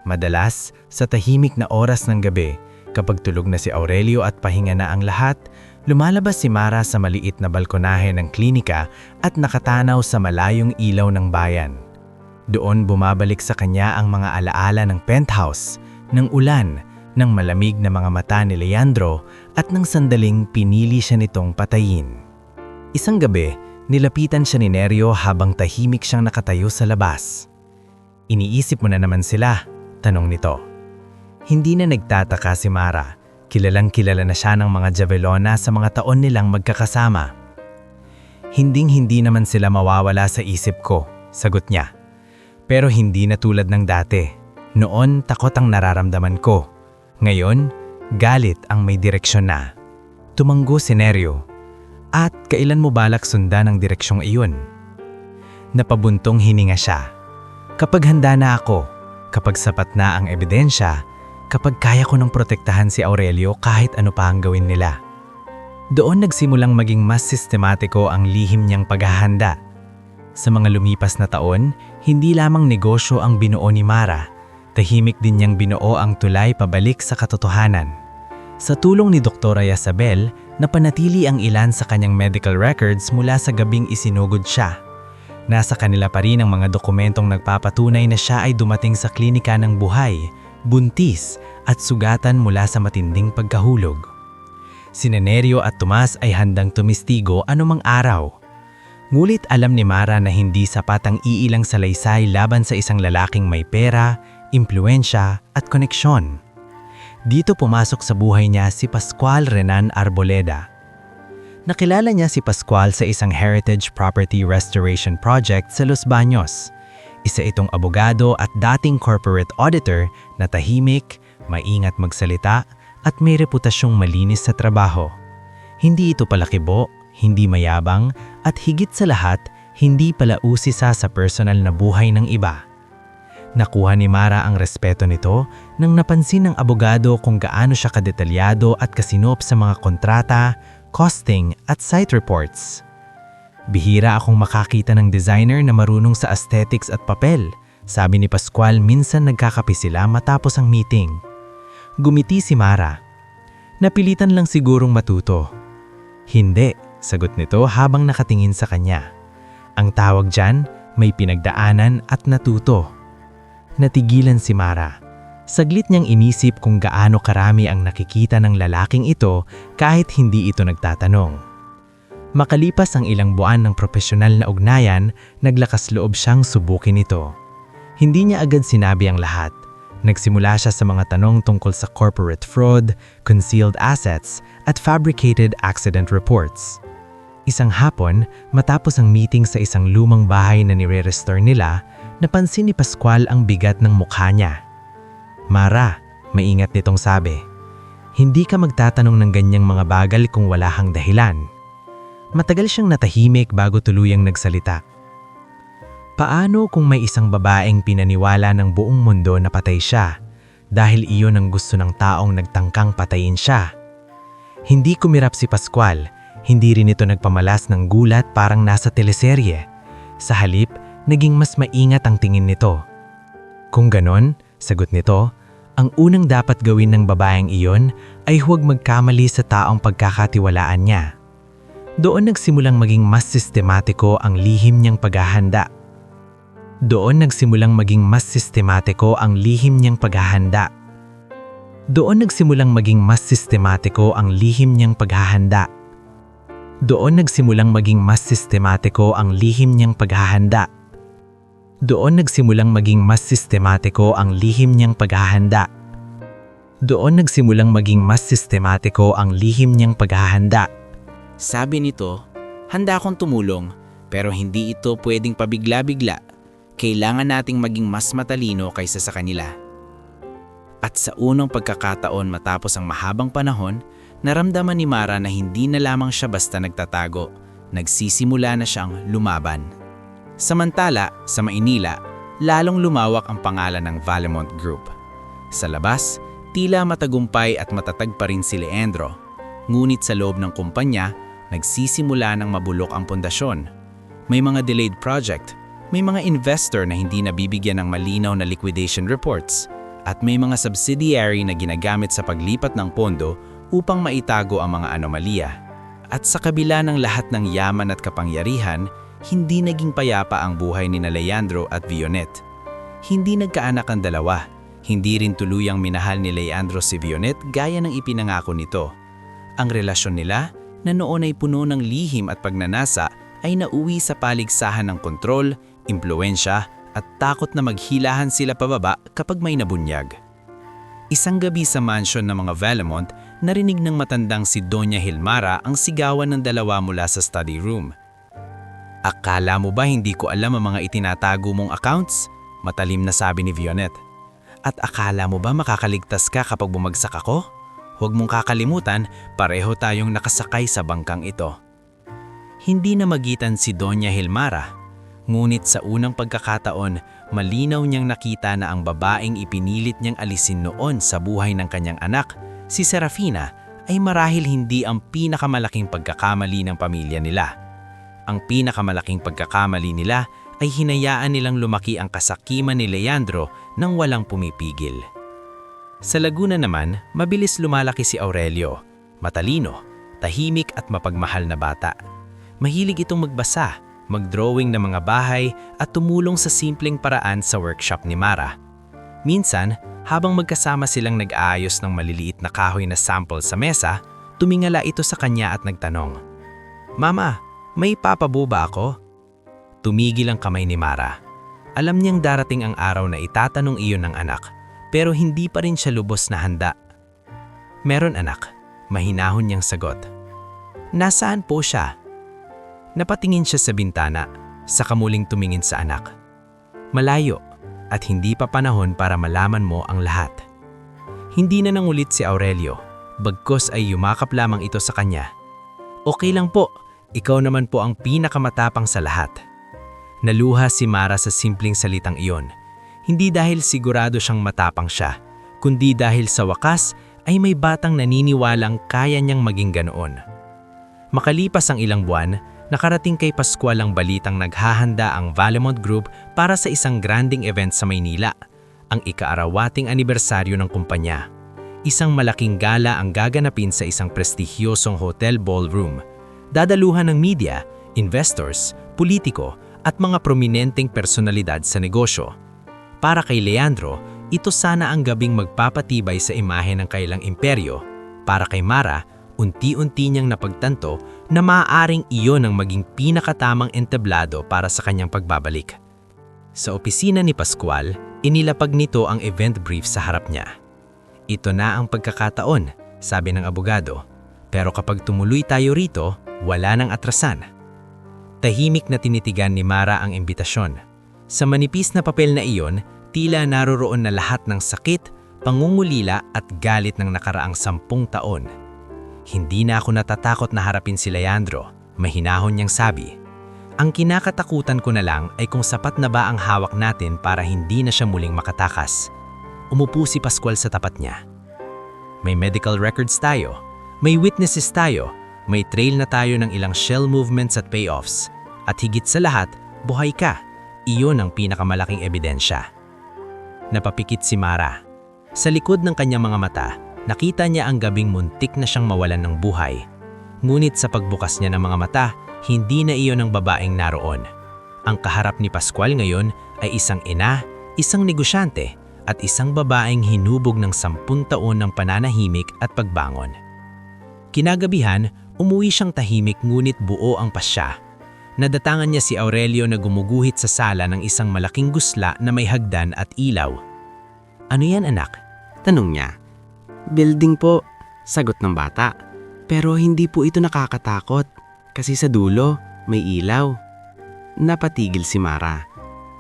Madalas, sa tahimik na oras ng gabi, kapag tulog na si Aurelio at pahinga na ang lahat, lumalabas si Mara sa maliit na balkonahe ng klinika at nakatanaw sa malayong ilaw ng bayan. Doon bumabalik sa kanya ang mga alaala ng penthouse, ng ulan, ng malamig na mga mata ni Leandro at ng sandaling pinili siya nitong patayin. Isang gabi, nilapitan siya ni Nerio habang tahimik siyang nakatayo sa labas. Iniisip mo na naman sila, tanong nito. Hindi na nagtataka si Mara. Kilalang-kilala na siya ng mga Javelona sa mga taon nilang magkakasama. Hinding-hindi naman sila mawawala sa isip ko, sagot niya. Pero hindi na tulad ng dati. Noon, takot ang nararamdaman ko. Ngayon, galit ang may direksyon na. Tumanggo si Nerio. At kailan mo balak sundan ang direksyong iyon? Napabuntong hininga siya. Kapag handa na ako, kapag sapat na ang ebidensya, kapag kaya ko nang protektahan si Aurelio kahit ano pa ang gawin nila. Doon nagsimulang maging mas sistematiko ang lihim niyang paghahanda. Sa mga lumipas na taon, hindi lamang negosyo ang binuo ni Mara, tahimik din niyang binuo ang tulay pabalik sa katotohanan. Sa tulong ni Dr. Isabel, napanatili ang ilan sa kanyang medical records mula sa gabing isinugod siya. Nasa kanila pa rin ang mga dokumentong nagpapatunay na siya ay dumating sa klinika ng buhay, buntis at sugatan mula sa matinding pagkahulog. Si Nerio at Tomas ay handang tumistigo anumang araw. Ngulit alam ni Mara na hindi sapat ang iilang salaysay laban sa isang lalaking may pera, impluensya at koneksyon. Dito pumasok sa buhay niya si Pascual Renan Arboleda. Nakilala niya si Pascual sa isang heritage property restoration project sa Los Baños. Isa itong abogado at dating corporate auditor na tahimik, maingat magsalita at may reputasyong malinis sa trabaho. Hindi ito palakibo, hindi mayabang at higit sa lahat, hindi pala usisa sa personal na buhay ng iba. Nakuha ni Mara ang respeto nito nang napansin ng abogado kung gaano siya kadetalyado at kasinop sa mga kontrata, costing at site reports. Bihira akong makakita ng designer na marunong sa aesthetics at papel, sabi ni Pascual minsan nagkakape sila matapos ang meeting. Gumiti si Mara. Napilitan lang sigurong matuto. Hindi, sagot nito habang nakatingin sa kanya. Ang tawag dyan, may pinagdaanan at natuto. Natigilan si Mara. Saglit niyang inisip kung gaano karami ang nakikita ng lalaking ito kahit hindi ito nagtatanong. Makalipas ang ilang buwan ng propesyonal na ugnayan, naglakas loob siyang subukin ito. Hindi niya agad sinabi ang lahat. Nagsimula siya sa mga tanong tungkol sa corporate fraud, concealed assets, at fabricated accident reports. Isang hapon, matapos ang meeting sa isang lumang bahay na nire-restore nila, napansin ni Pascual ang bigat ng mukha niya. "Mara," maingat nitong sabi, "hindi ka magtatanong ng ganyang mga bagal kung wala kang dahilan." Matagal siyang natahimik bago tuluyang nagsalita. "Paano kung may isang babaeng pinaniwala ng buong mundo na patay siya dahil iyon ang gusto ng taong nagtangkang patayin siya?" Hindi kumirap si Pascual, hindi rin ito nagpamalas ng gulat parang nasa teleserye. Sa halip, naging mas maingat ang tingin nito. "Kung ganon," sagot nito, "ang unang dapat gawin ng babaeng iyon ay huwag magkamali sa taong pagkakatiwalaan niya." Doon nagsimulang maging mas sistematiko ang lihim niyang paghahanda. Doon nagsimulang maging mas sistematiko ang lihim niyang paghahanda. Doon nagsimulang maging mas sistematiko ang lihim niyang paghahanda. Doon nagsimulang maging mas sistematiko ang lihim niyang paghahanda. Doon nagsimulang maging mas sistematiko ang lihim niyang paghahanda. Doon nagsimulang maging mas sistematiko ang lihim niyang paghahanda. Sabi nito, "Handa akong tumulong, pero hindi ito pwedeng pabigla-bigla. Kailangan nating maging mas matalino kaysa sa kanila." At sa unang pagkakataon matapos ang mahabang panahon, naramdaman ni Mara na hindi na lamang siya basta nagtatago, nagsisimula na siyang lumaban. Samantala, sa Maynila, lalong lumawak ang pangalan ng Valemont Group. Sa labas, tila matagumpay at matatag pa rin si Leandro. Ngunit sa loob ng kumpanya, nagsisimula ng mabulok ang pundasyon. May mga delayed project, may mga investor na hindi nabibigyan ng malinaw na liquidation reports, at may mga subsidiary na ginagamit sa paglipat ng pondo upang maitago ang mga anomalya. At sa kabila ng lahat ng yaman at kapangyarihan, hindi naging payapa ang buhay ni Leandro at Vionette. Hindi nagkaanak ang dalawa, hindi rin tuluyang minahal ni Leandro si Vionette gaya ng ipinangako nito. Ang relasyon nila, na noon ay puno ng lihim at pagnanasa, ay nauwi sa paligsahan ng kontrol, impluwensya, at takot na maghilahan sila pababa kapag may nabunyag. Isang gabi sa mansion ng mga Valemont, narinig ng matandang si Doña Hilmara ang sigawan ng dalawa mula sa study room. "Akala mo ba hindi ko alam ang mga itinatago mong accounts?" Matalim na sabi ni Vionette. "At akala mo ba makakaligtas ka kapag bumagsak ako? Huwag mong kakalimutan, pareho tayong nakasakay sa bangkang ito." Hindi na magitan si Doña Hilmara. Ngunit sa unang pagkakataon, malinaw niyang nakita na ang babaeng ipinilit niyang alisin noon sa buhay ng kanyang anak, si Serafina, ay marahil hindi ang pinakamalaking pagkakamali ng pamilya nila. Ang pinakamalaking pagkakamali nila ay hinayaan nilang lumaki ang kasakiman ni Leandro nang walang pumipigil. Sa Laguna naman, mabilis lumalaki si Aurelio. Matalino, tahimik at mapagmahal na bata. Mahilig itong magbasa, mag-drawing ng mga bahay at tumulong sa simpleng paraan sa workshop ni Mara. Minsan, habang magkasama silang nag-aayos ng maliliit na kahoy na sample sa mesa, tumingala ito sa kanya at nagtanong, "Mama, may papabo ba ako?" Tumigil ang kamay ni Mara. Alam niyang darating ang araw na itatanong iyon ng anak, pero hindi pa rin siya lubos na handa. "Meron anak," mahinahon niyang sagot. "Nasaan po siya?" Napatingin siya sa bintana, saka muling tumingin sa anak. "Malayo, at hindi pa panahon para malaman mo ang lahat." Hindi na nangulit si Aurelio, bagkus ay yumakap lamang ito sa kanya. "Okay lang po, ikaw naman po ang pinakamatapang sa lahat." Naluha si Mara sa simpleng salitang iyon, hindi dahil sigurado siyang matapang siya, kundi dahil sa wakas ay may batang naniniwalang kaya niyang maging ganoon. Makalipas ang ilang buwan, nakarating kay Pascual ang balitang naghahanda ang Valemont Group para sa isang granding event sa Maynila, ang ika-arawating anibersaryo ng kumpanya. Isang malaking gala ang gaganapin sa isang prestigyosong hotel ballroom. Dadaluhan ng media, investors, politiko, at mga prominenteng personalidad sa negosyo. Para kay Leandro, ito sana ang gabing magpapatibay sa imahe ng kailang imperyo. Para kay Mara, unti-unti niyang napagtanto na maaaring iyon ang maging pinakatamang entablado para sa kanyang pagbabalik. Sa opisina ni Pascual, inilapag nito ang event brief sa harap niya. "Ito na ang pagkakataon," sabi ng abogado. "Pero kapag tumuloy tayo rito, Wala nang atrasan. Tahimik na tinitigan ni Mara ang imbitasyon. Sa manipis na papel na iyon, tila naroroon na lahat ng sakit, pangungulila at galit ng nakaraang 10 taon. Hindi na ako natatakot na harapin si Leandro, mahinahon niyang sabi. Ang kinakatakutan ko na lang ay kung sapat na ba ang hawak natin para hindi na siya muling makatakas. Umupo si Pascual sa tapat niya. May medical records tayo, may witnesses tayo, may trail na tayo ng ilang shell movements at payoffs. At higit sa lahat, buhay ka. Iyon ang pinakamalaking ebidensya. Napapikit si Mara. Sa likod ng kanyang mga mata, nakita niya ang gabing muntik na siyang mawalan ng buhay. Ngunit sa pagbukas niya ng mga mata, hindi na iyon ang babaeng naroon. Ang kaharap ni Pascual ngayon ay isang ina, isang negosyante, at isang babaeng hinubog ng 10 taon ng pananahimik at pagbangon. Kinagabihan, umuwi siyang tahimik ngunit buo ang pasya. Nadatangan niya si Aurelio na gumuguhit sa sala ng isang malaking gusla na may hagdan at ilaw. "Ano yan, anak?" tanong niya. Building po, sagot ng bata. Pero hindi po ito nakakatakot. Kasi sa dulo, may ilaw. Napatigil si Mara.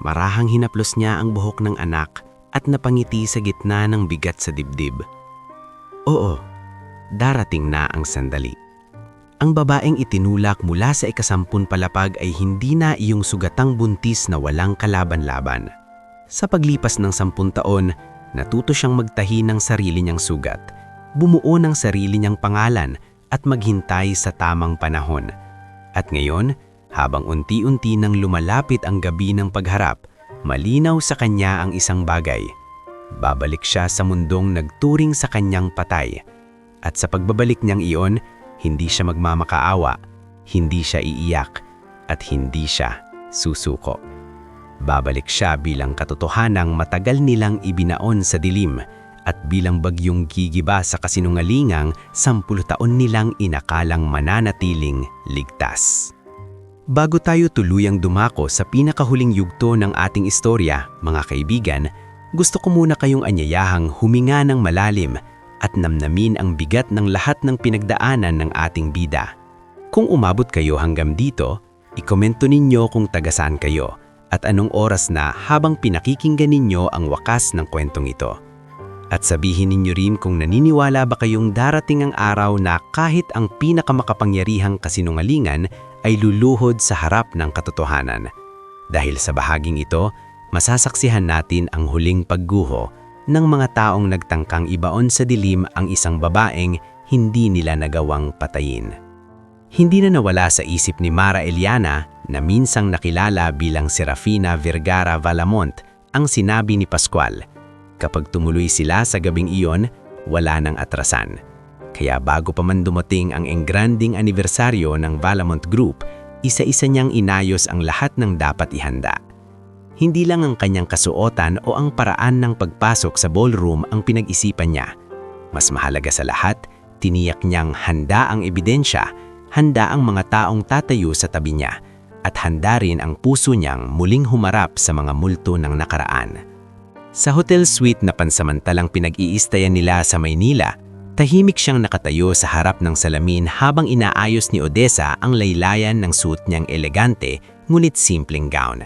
Marahang hinaplos niya ang buhok ng anak at napangiti sa gitna ng bigat sa dibdib. Oo, darating na ang sandali. Ang babaeng itinulak mula sa ika-10 palapag ay hindi na iyong sugatang buntis na walang kalaban-laban. Sa paglipas ng 10 taon, natuto siyang magtahi ng sarili niyang sugat, bumuo ng sarili niyang pangalan at maghintay sa tamang panahon. At ngayon, habang unti-unti nang lumalapit ang gabi ng pagharap, malinaw sa kanya ang isang bagay. Babalik siya sa mundong nagturing sa kanyang patay. At sa pagbabalik niyang iyon, hindi siya magmamakaawa, hindi siya iiyak, at hindi siya susuko. Babalik siya bilang katotohanang matagal nilang ibinaon sa dilim at bilang bagyong gigiba sa kasinungalingang 10 taon nilang inakalang mananatiling ligtas. Bago tayo tuluyang dumako sa pinakahuling yugto ng ating istorya, mga kaibigan, gusto ko muna kayong anyayahang huminga ng malalim at namnamin ang bigat ng lahat ng pinagdaanan ng ating bida. Kung umabot kayo hanggang dito, ikomento ninyo kung taga-saan kayo at anong oras na habang pinakikinggan ninyo ang wakas ng kwentong ito. At sabihin ninyo rin kung naniniwala ba kayong darating ang araw na kahit ang pinakamakapangyarihang kasinungalingan ay luluhod sa harap ng katotohanan. Dahil sa bahaging ito, masasaksihan natin ang huling pagguho ng mga taong nagtangkang ibaon sa dilim ang isang babaeng hindi nila nagawang patayin. Hindi na nawala sa isip ni Mara Eliana na minsang nakilala bilang Serafina Vergara Valamont ang sinabi ni Pascual. Kapag tumuloy sila sa gabing iyon, wala nang atrasan. Kaya bago pa man dumating ang engranding anibersaryo ng Valamont Group, isa-isa niyang inayos ang lahat ng dapat ihanda. Hindi lang ang kanyang kasuotan o ang paraan ng pagpasok sa ballroom ang pinag-isipan niya. Mas mahalaga sa lahat, tiniyak niyang handa ang ebidensya, handa ang mga taong tatayo sa tabi niya, at handa rin ang puso niyang muling humarap sa mga multo ng nakaraan. Sa hotel suite na pansamantalang pinag-iistayan nila sa Maynila, tahimik siyang nakatayo sa harap ng salamin habang inaayos ni Odessa ang laylayan ng suit niyang elegante ngunit simpleng gown.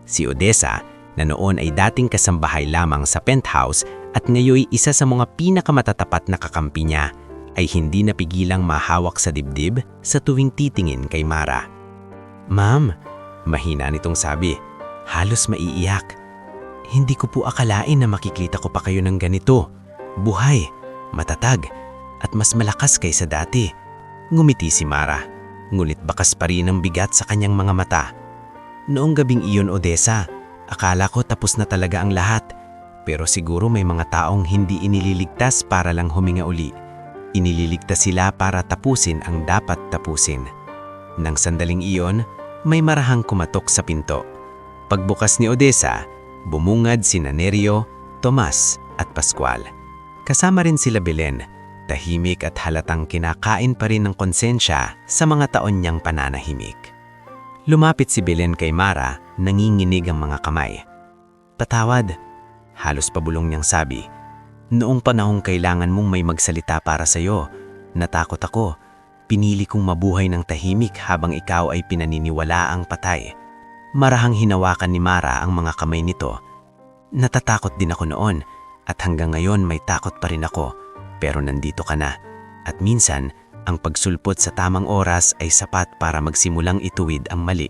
Si Odessa, na noon ay dating kasambahay lamang sa penthouse at ngayoy isa sa mga pinakamatatapat na kakampi niya, ay hindi napigilang mahawak sa dibdib sa tuwing titingin kay Mara. "Ma'am," mahina nitong sabi, halos maiiyak. "Hindi ko po akalain na makikita ko pa kayo ng ganito. Buhay, matatag, at mas malakas kaysa dati." Ngumiti si Mara, ngunit bakas pa rin ang bigat sa kanyang mga mata. "Noong gabing iyon, Odessa, akala ko tapos na talaga ang lahat. Pero siguro may mga taong hindi inililigtas para lang huminga uli. Inililigtas sila para tapusin ang dapat tapusin." Nang sandaling iyon, may marahang kumatok sa pinto. Pagbukas ni Odessa, bumungad sina Nerio, Tomas at Pascual. Kasama rin sila Belen, tahimik at halatang kinakain pa rin ng konsensya sa mga taon niyang pananahimik. Lumapit si Belen kay Mara, nanginginig ang mga kamay. "Patawad," halos pabulong niyang sabi. "Noong panahong kailangan mong may magsalita para sa'yo, natakot ako. Pinili kong mabuhay ng tahimik habang ikaw ay pinaniniwalaang patay. Marahang hinawakan ni Mara ang mga kamay nito. Natatakot din ako noon at hanggang ngayon may takot pa rin ako. Pero nandito ka na. At minsan, ang pagsulpot sa tamang oras ay sapat para magsimulang ituwid ang mali.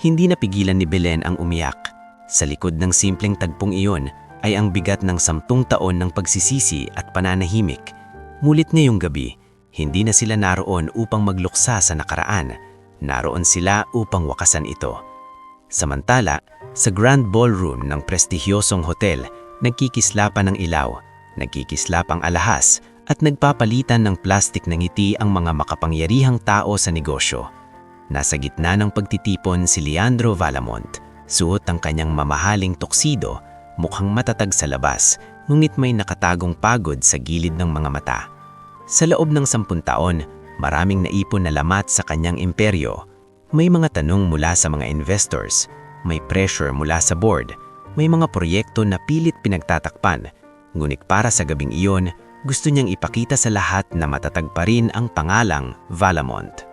Hindi napigilan ni Belen ang umiyak. Sa likod ng simpleng tagpong iyon ay ang bigat ng 10 taon ng pagsisisi at pananahimik. Ngunit ngayong gabi, hindi na sila naroon upang magluksa sa nakaraan. Naroon sila upang wakasan ito. Samantala, sa Grand Ballroom ng prestigyosong hotel, nagkikislapan ng ilaw, nagkikislap ang alahas, at nagpapalitan ng plastik ng ngiti ang mga makapangyarihang tao sa negosyo. Nasa gitna ng pagtitipon si Leandro Valamont, suot ang kanyang mamahaling tuksido, mukhang matatag sa labas, ngunit may nakatagong pagod sa gilid ng mga mata. Sa loob ng 10 taon, maraming naipon na lamat sa kanyang imperyo. May mga tanong mula sa mga investors, may pressure mula sa board, may mga proyekto na pilit pinagtatakpan. Ngunit para sa gabing iyon, gusto niyang ipakita sa lahat na matatag pa rin ang pangalang Valamont.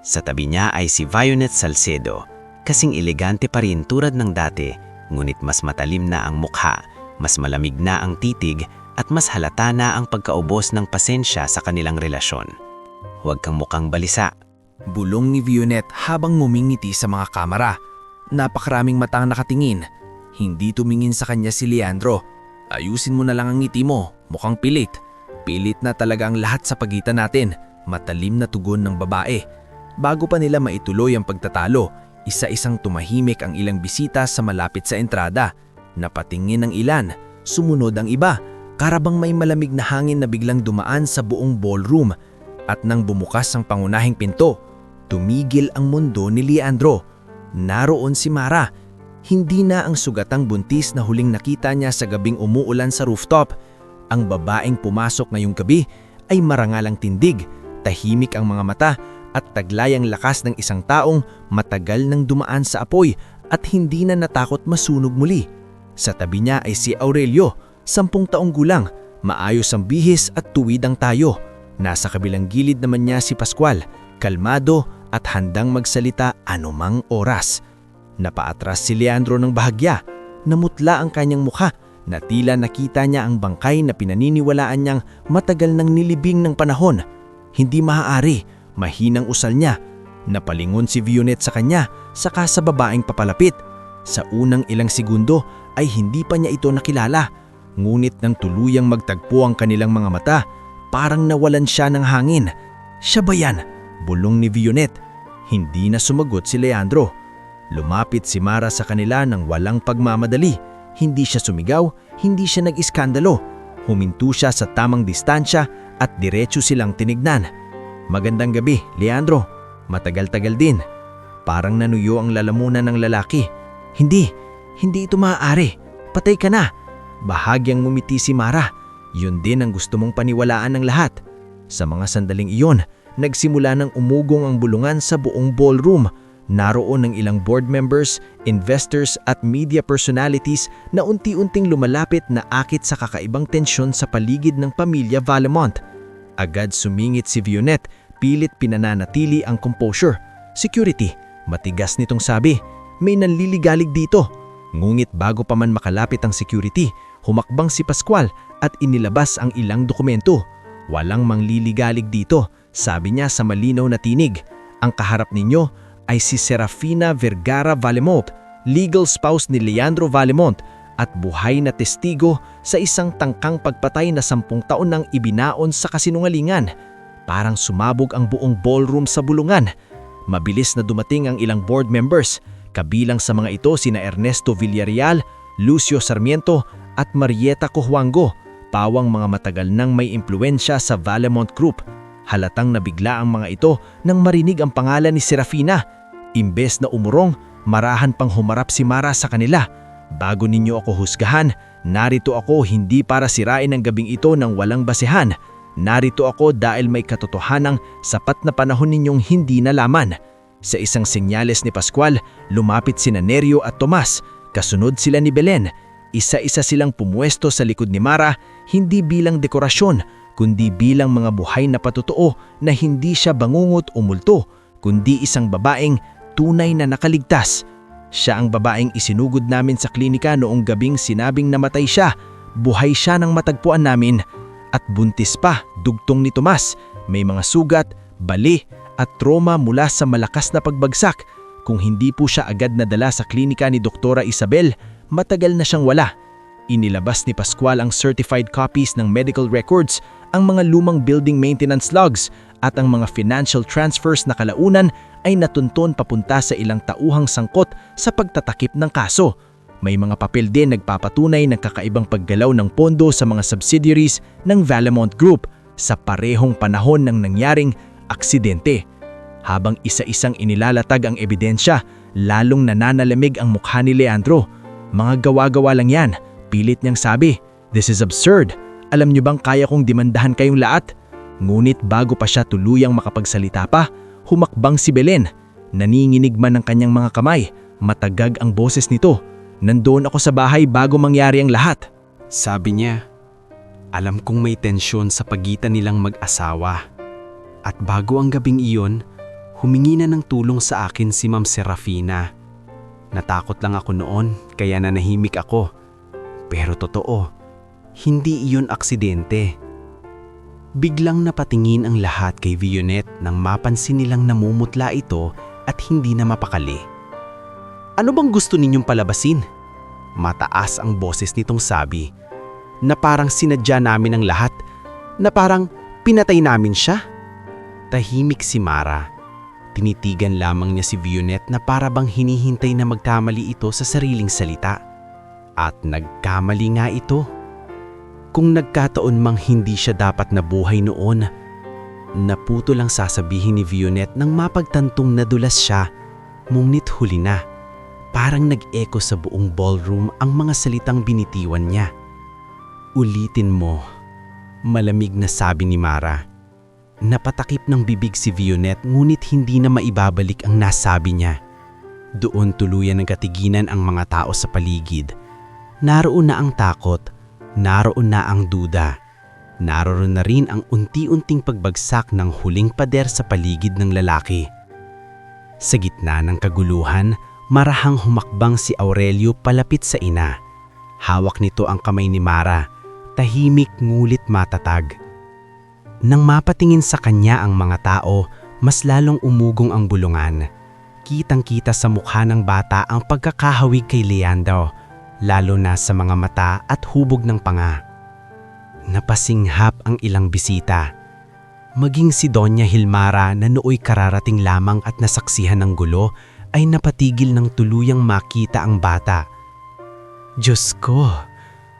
Sa tabi niya ay si Vionet Salcedo, kasing elegante pa rin tulad ng dati, ngunit mas matalim na ang mukha, mas malamig na ang titig, at mas halata na ang pagkaubos ng pasensya sa kanilang relasyon. Huwag kang mukhang balisa. Bulong ni Vionet habang ngumingiti sa mga kamera. Napakaraming matang nakatingin. Hindi tumingin sa kanya si Leandro. Ayusin mo na lang ang ngiti mo, mukhang pilit. Pilit na talaga ang lahat sa pagitan natin, matalim na tugon ng babae. Bago pa nila maituloy ang pagtatalo, isa-isang tumahimik ang ilang bisita sa malapit sa entrada. Napatingin ang ilan, sumunod ang iba. Karabang may malamig na hangin na biglang dumaan sa buong ballroom. At nang bumukas ang pangunahing pinto, tumigil ang mundo ni Leandro. Naroon si Mara. Hindi na ang sugatang buntis na huling nakita niya sa gabing umuulan sa rooftop. Ang babaeng pumasok ngayong gabi ay marangalang tindig, tahimik ang mga mata at taglay ang lakas ng isang taong matagal nang dumaan sa apoy at hindi na natakot masunog muli. Sa tabi niya ay si Aurelio, 10 taong gulang, maayos ang bihis at tuwid ang tayo. Nasa kabilang gilid naman niya si Pascual, kalmado at handang magsalita anumang oras. Napaatras si Leandro ng bahagya, namutla ang kanyang mukha na tila nakita niya ang bangkay na pinaniniwalaan niyang matagal nang nilibing ng panahon. Hindi maaari, mahinang usal niya. Napalingon si Vionet sa kanya, saka sa babaeng papalapit. Sa unang ilang segundo ay hindi pa niya ito nakilala. Ngunit nang tuluyang magtagpo ang kanilang mga mata, parang nawalan siya ng hangin. Siya ba yan? Bulong ni Vionet. Hindi na sumagot si Leandro. Lumapit si Mara sa kanila ng walang pagmamadali. Hindi siya sumigaw, hindi siya nag-iskandalo. Huminto siya sa tamang distansya at diretso silang tinignan. Magandang gabi, Leandro. Matagal-tagal din. Parang nanuyo ang lalamunan ng lalaki. Hindi ito maaari. Patay ka na. Bahagyang ngumiti si Mara. Yun din ang gusto mong paniwalaan ng lahat. Sa mga sandaling iyon, nagsimula ng umugong ang bulungan sa buong ballroom. Naroon ang ilang board members, investors at media personalities na unti-unting lumalapit na akit sa kakaibang tensyon sa paligid ng pamilya Valamont. Agad sumingit si Vionet, pilit pinananatili ang composure. Security, matigas nitong sabi, may nanliligalig dito. Ngunit bago pa man makalapit ang security, humakbang si Pascual at inilabas ang ilang dokumento. Walang mangliligalig dito, sabi niya sa malinaw na tinig. Ang kaharap ninyo ay si Serafina Vergara Valamont, legal spouse ni Leandro Valamont at buhay na testigo sa isang tangkang pagpatay na 10 taon nang ibinaon sa kasinungalingan. Parang sumabog ang buong ballroom sa bulungan. Mabilis na dumating ang ilang board members. Kabilang sa mga ito sina Ernesto Villarreal, Lucio Sarmiento at Marieta Cojuangco, pawang mga matagal nang may impluensya sa Valamont Group. Halatang nabigla ang mga ito nang marinig ang pangalan ni Serafina. Imbes na umurong, marahan pang humarap si Mara sa kanila. Bago ninyo ako husgahan, narito ako hindi para sirain ang gabing ito ng walang basehan. Narito ako dahil may katotohanang sapat na panahon ninyong hindi nalaman. Sa isang senyales ni Pascual, lumapit sina Nerio at Tomas. Kasunod sila ni Belen. Isa-isa silang pumuesto sa likod ni Mara, hindi bilang dekorasyon, kundi bilang mga buhay na patotoo na hindi siya bangungot o multo, kundi isang babaeng tunay na nakaligtas. Siya ang babaeng isinugod namin sa klinika noong gabing sinabing namatay siya. Buhay siya nang matagpuan namin. At buntis pa, dugtong ni Tomas. May mga sugat, bali at trauma mula sa malakas na pagbagsak. Kung hindi po siya agad nadala sa klinika ni Doktora Isabel, matagal na siyang wala. Inilabas ni Pascual ang certified copies ng medical records, ang mga lumang building maintenance logs at ang mga financial transfers na kalaunan ay natunton papunta sa ilang tauhang sangkot sa pagtatakip ng kaso. May mga papel din nagpapatunay ng kakaibang paggalaw ng pondo sa mga subsidiaries ng Valemont Group sa parehong panahon ng nangyaring aksidente. Habang isa-isang inilalatag ang ebidensya, lalong nananalamig ang mukha ni Leandro. Mga gawa-gawa lang yan, pilit niyang sabi, "This is absurd. Alam niyo bang kaya kong demandahan kayong lahat?" Ngunit bago pa siya tuluyang makapagsalita pa, humakbang si Belen. Naninginig man ang kanyang mga kamay, matagag ang boses nito. "Nandoon ako sa bahay bago mangyari ang lahat." Sabi niya, "Alam kong may tensyon sa pagitan nilang mag-asawa. At bago ang gabing iyon, humingi na ng tulong sa akin si Ma'am Serafina. Natakot lang ako noon kaya nanahimik ako. Pero totoo, hindi iyon aksidente." Biglang napatingin ang lahat kay Vionette nang mapansin nilang namumutla ito at hindi na mapakali. "Ano bang gusto ninyong palabasin?" Mataas ang boses nitong sabi, "Na parang sinadya namin ang lahat, na parang pinatay namin siya." Tahimik si Mara. Tinitigan lamang niya si Vionette na para bang hinihintay na magkamali ito sa sariling salita. At nagkamali nga ito. Kung nagkataon mang hindi siya dapat nabuhay noon, naputo lang sasabihin ni Vionette nang mapagtantong nadulas siya, ngunit huli na. Parang nag-echo sa buong ballroom ang mga salitang binitiwan niya. "Ulitin mo," malamig na sabi ni Mara. Napatakip ng bibig si Vionette ngunit hindi na maibabalik ang nasabi niya. Doon tuluyan ng katiginan ang mga tao sa paligid. Naroon na ang takot, naroon na ang duda. Naroon na rin ang unti-unting pagbagsak ng huling pader sa paligid ng lalaki. Sa gitna ng kaguluhan, marahang humakbang si Aurelio palapit sa ina. Hawak nito ang kamay ni Mara, tahimik ngulit matatag. Nang mapatingin sa kanya ang mga tao, mas lalong umugong ang bulungan. Kitang-kita sa mukha ng bata ang pagkakahawig kay Leandro, lalo na sa mga mata at hubog ng panga. Napasinghap ang ilang bisita. Maging si Doña Hilmara na nooy kararating lamang at nasaksihan ng gulo ay napatigil ng tuluyang makita ang bata. "Diyos ko,"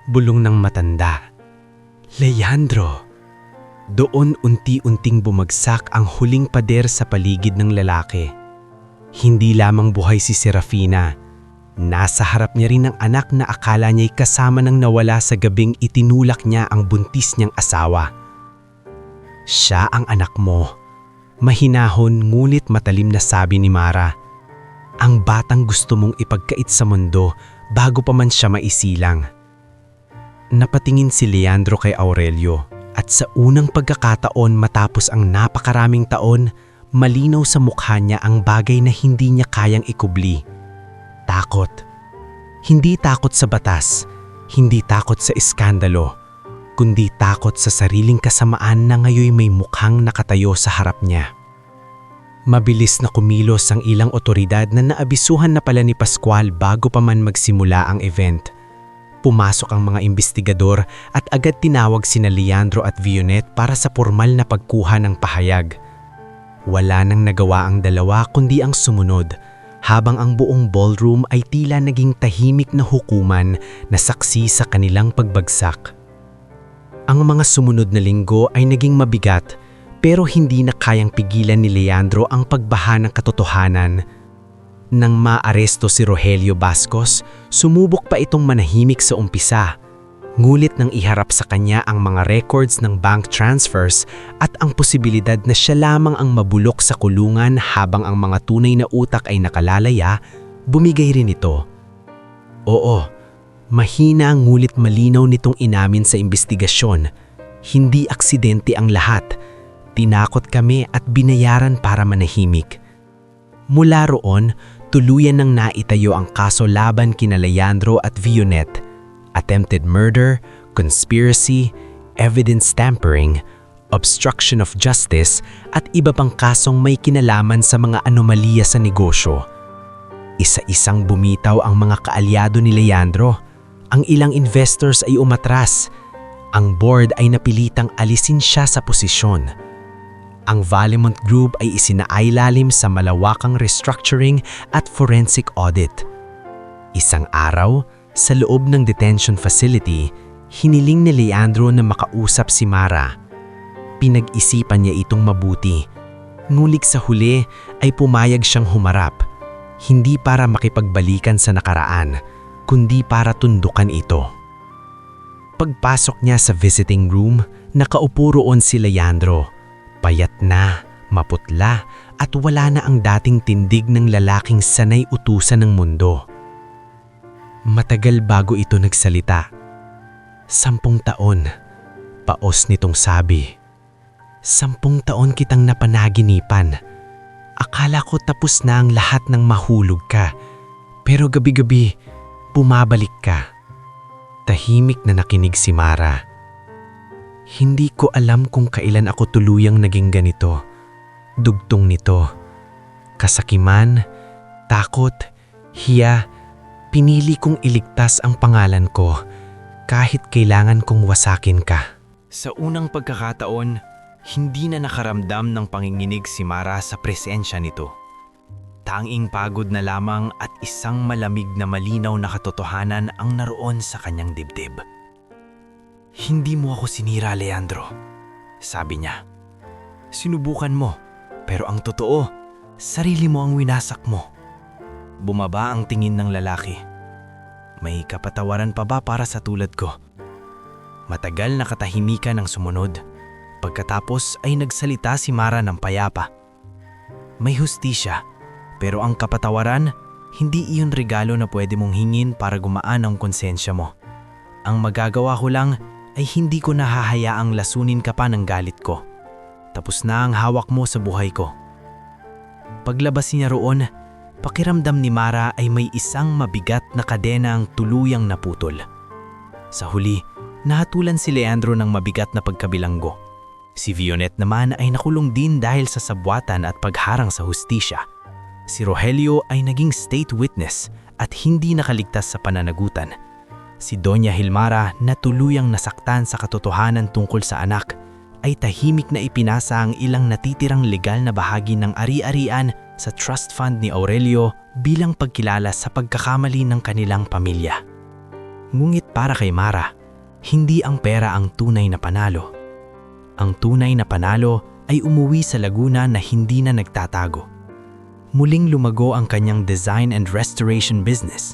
bulong ng matanda. "Leandro!" Doon unti-unting bumagsak ang huling pader sa paligid ng lalaki. Hindi lamang buhay si Serafina. Nasa harap niya rin ang anak na akala niya'y kasama nang nawala sa gabing itinulak niya ang buntis niyang asawa. "Siya ang anak mo." Mahinahon ngunit matalim na sabi ni Mara. "Ang batang gusto mong ipagkait sa mundo bago pa man siya maisilang." Napatingin si Leandro kay Aurelio. At sa unang pagkakataon matapos ang napakaraming taon, malinaw sa mukha niya ang bagay na hindi niya kayang ikubli. Takot. Hindi takot sa batas, hindi takot sa iskandalo, kundi takot sa sariling kasamaan na ngayoy may mukhang nakatayo sa harap niya. Mabilis na kumilos ang ilang otoridad na naabisuhan na pala ni Pascual bago pa man magsimula ang event. Pumasok ang mga investigador at agad tinawag sina Leandro at Vionette para sa formal na pagkuha ng pahayag. Wala nang nagawa ang dalawa kundi ang sumunod, habang ang buong ballroom ay tila naging tahimik na hukuman na saksi sa kanilang pagbagsak. Ang mga sumunod na linggo ay naging mabigat, pero hindi na kayang pigilan ni Leandro ang pagbaha ng katotohanan. Nang maaresto si Rogelio Bascos, sumubok pa itong manahimik sa umpisa. Ngulit nang iharap sa kanya ang mga records ng bank transfers at ang posibilidad na siya lamang ang mabulok sa kulungan habang ang mga tunay na utak ay nakalalaya, bumigay rin ito. Oo, mahina ngulit malinaw nitong inamin sa imbestigasyon. Hindi aksidente ang lahat. Tinakot kami at binayaran para manahimik. Mula roon, tuluyan nang naitayo ang kaso laban kina Leandro at Vionet. Attempted murder, conspiracy, evidence tampering, obstruction of justice at iba pang kasong may kinalaman sa mga anomalya sa negosyo. Isa-isang bumitaw ang mga kaalyado ni Leandro. Ang ilang investors ay umatras. Ang board ay napilitang alisin siya sa posisyon. Ang Valemont Group ay isinailalim sa malawakang restructuring at forensic audit. Isang araw, sa loob ng detention facility, hiniling ni Leandro na makausap si Mara. Pinag-isipan niya itong mabuti. Ngulit sa huli ay pumayag siyang humarap. Hindi para makipagbalikan sa nakaraan, kundi para tundukan ito. Pagpasok niya sa visiting room, nakaupo roon si Leandro. Payat na, maputla at wala na ang dating tindig ng lalaking sanay utusan ng mundo. Matagal bago ito nagsalita. 10 taon, paos nitong sabi. 10 taon kitang napanaginipan. Akala ko tapos na ang lahat ng mahulog ka, pero gabi-gabi, bumabalik ka. Tahimik na nakinig si Mara. Hindi ko alam kung kailan ako tuluyang naging ganito. Dugtong nito. Kasakiman, takot, hiya, pinili kong iligtas ang pangalan ko kahit kailangan kong wasakin ka. Sa unang pagkakataon, hindi na nakaramdam ng panginginig si Mara sa presensya nito. Tanging pagod na lamang at isang malamig na malinaw na katotohanan ang naroon sa kanyang dibdib. Hindi mo ako sinira, Leandro, sabi niya. Sinubukan mo, pero ang totoo, sarili mo ang winasak mo. Bumaba ang tingin ng lalaki. May kapatawaran pa ba para sa tulad ko? Matagal na katahimikan ang sumunod. Pagkatapos ay nagsalita si Mara ng payapa. May hustisya, pero ang kapatawaran, hindi iyon regalo na pwede mong hingin para gumaan ang konsensya mo. Ang magagawa ko lang ay hindi ko nahahayaang lasunin ka pa ng galit ko. Tapos na ang hawak mo sa buhay ko. Paglabas niya roon, pakiramdam ni Mara ay may isang mabigat na kadena ang tuluyang naputol. Sa huli, nahatulan si Leandro ng mabigat na pagkabilanggo. Si Vionet naman ay nakulong din dahil sa sabwatan at pagharang sa hustisya. Si Rogelio ay naging state witness at hindi nakaligtas sa pananagutan. Si Doña Hilmara na tuluyang nasaktan sa katotohanan tungkol sa anak ay tahimik na ipinasa ang ilang natitirang legal na bahagi ng ari-arian sa trust fund ni Aurelio bilang pagkilala sa pagkakamali ng kanilang pamilya. Ngunit para kay Mara, hindi ang pera ang tunay na panalo. Ang tunay na panalo ay umuwi sa Laguna na hindi na nagtatago. Muling lumago ang kanyang design and restoration business,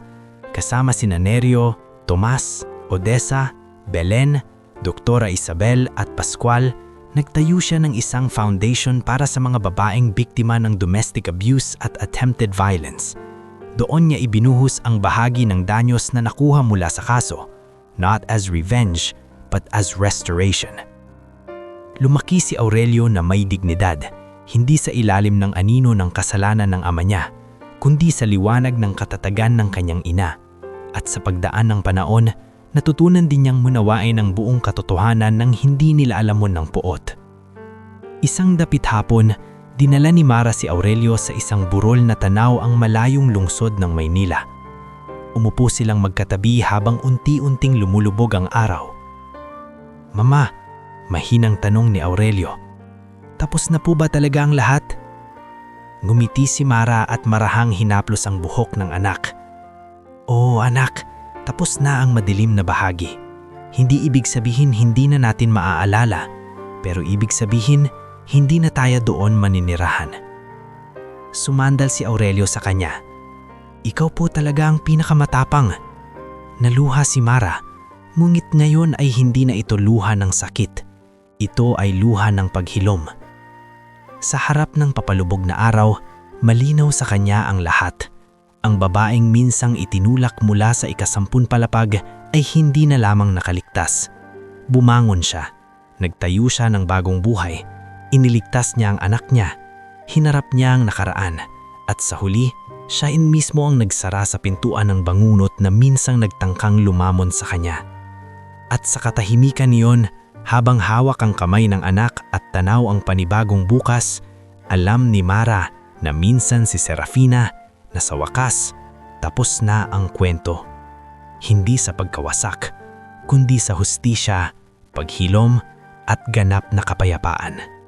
kasama sina Nerio, Tomas, Odessa, Belen, Doktora Isabel at Pascual. Nagtayo siya ng isang foundation para sa mga babaeng biktima ng domestic abuse at attempted violence. Doon niya ibinuhos ang bahagi ng danyos na nakuha mula sa kaso, not as revenge, but as restoration. Lumaki si Aurelio na may dignidad, hindi sa ilalim ng anino ng kasalanan ng ama niya, kundi sa liwanag ng katatagan ng kanyang ina. At sa pagdaan ng panahon, natutunan din niyang munawain ang buong katotohanan ng hindi nila alamon ng puot. Isang dapit hapon, dinala ni Mara si Aurelio sa isang burol na tanaw ang malayong lungsod ng Maynila. Umupo silang magkatabi habang unti-unting lumulubog ang araw. "Mama," mahinang tanong ni Aurelio, "tapos na po ba talaga ang lahat?" Ngumiti si Mara at marahang hinaplos ang buhok ng anak. "Oo anak, tapos na ang madilim na bahagi. Hindi ibig sabihin hindi na natin maaalala, pero ibig sabihin hindi na tayo doon maninirahan." Sumandal si Aurelio sa kanya. "Ikaw po talaga ang pinakamatapang." Naluha si Mara, ngunit ngayon ay hindi na ito luha ng sakit. Ito ay luha ng paghilom. Sa harap ng papalubog na araw, malinaw sa kanya ang lahat. Ang babaeng minsang itinulak mula sa ika-10 palapag ay hindi na lamang nakaligtas. Bumangon siya, Nagtayo siya ng bagong buhay. Iniligtas niya ang anak niya. Hinarap niya ang nakaraan. At sa huli, siya mismo ang nagsara sa pintuan ng bangunot na minsang nagtangkang lumamon sa kanya. At sa katahimikan niyon, habang hawak ang kamay ng anak at tanaw ang panibagong bukas, alam ni Mara na minsan si Serafina na sa wakas, tapos na ang kwento. Hindi sa pagkawasak, kundi sa hustisya, paghilom at ganap na kapayapaan.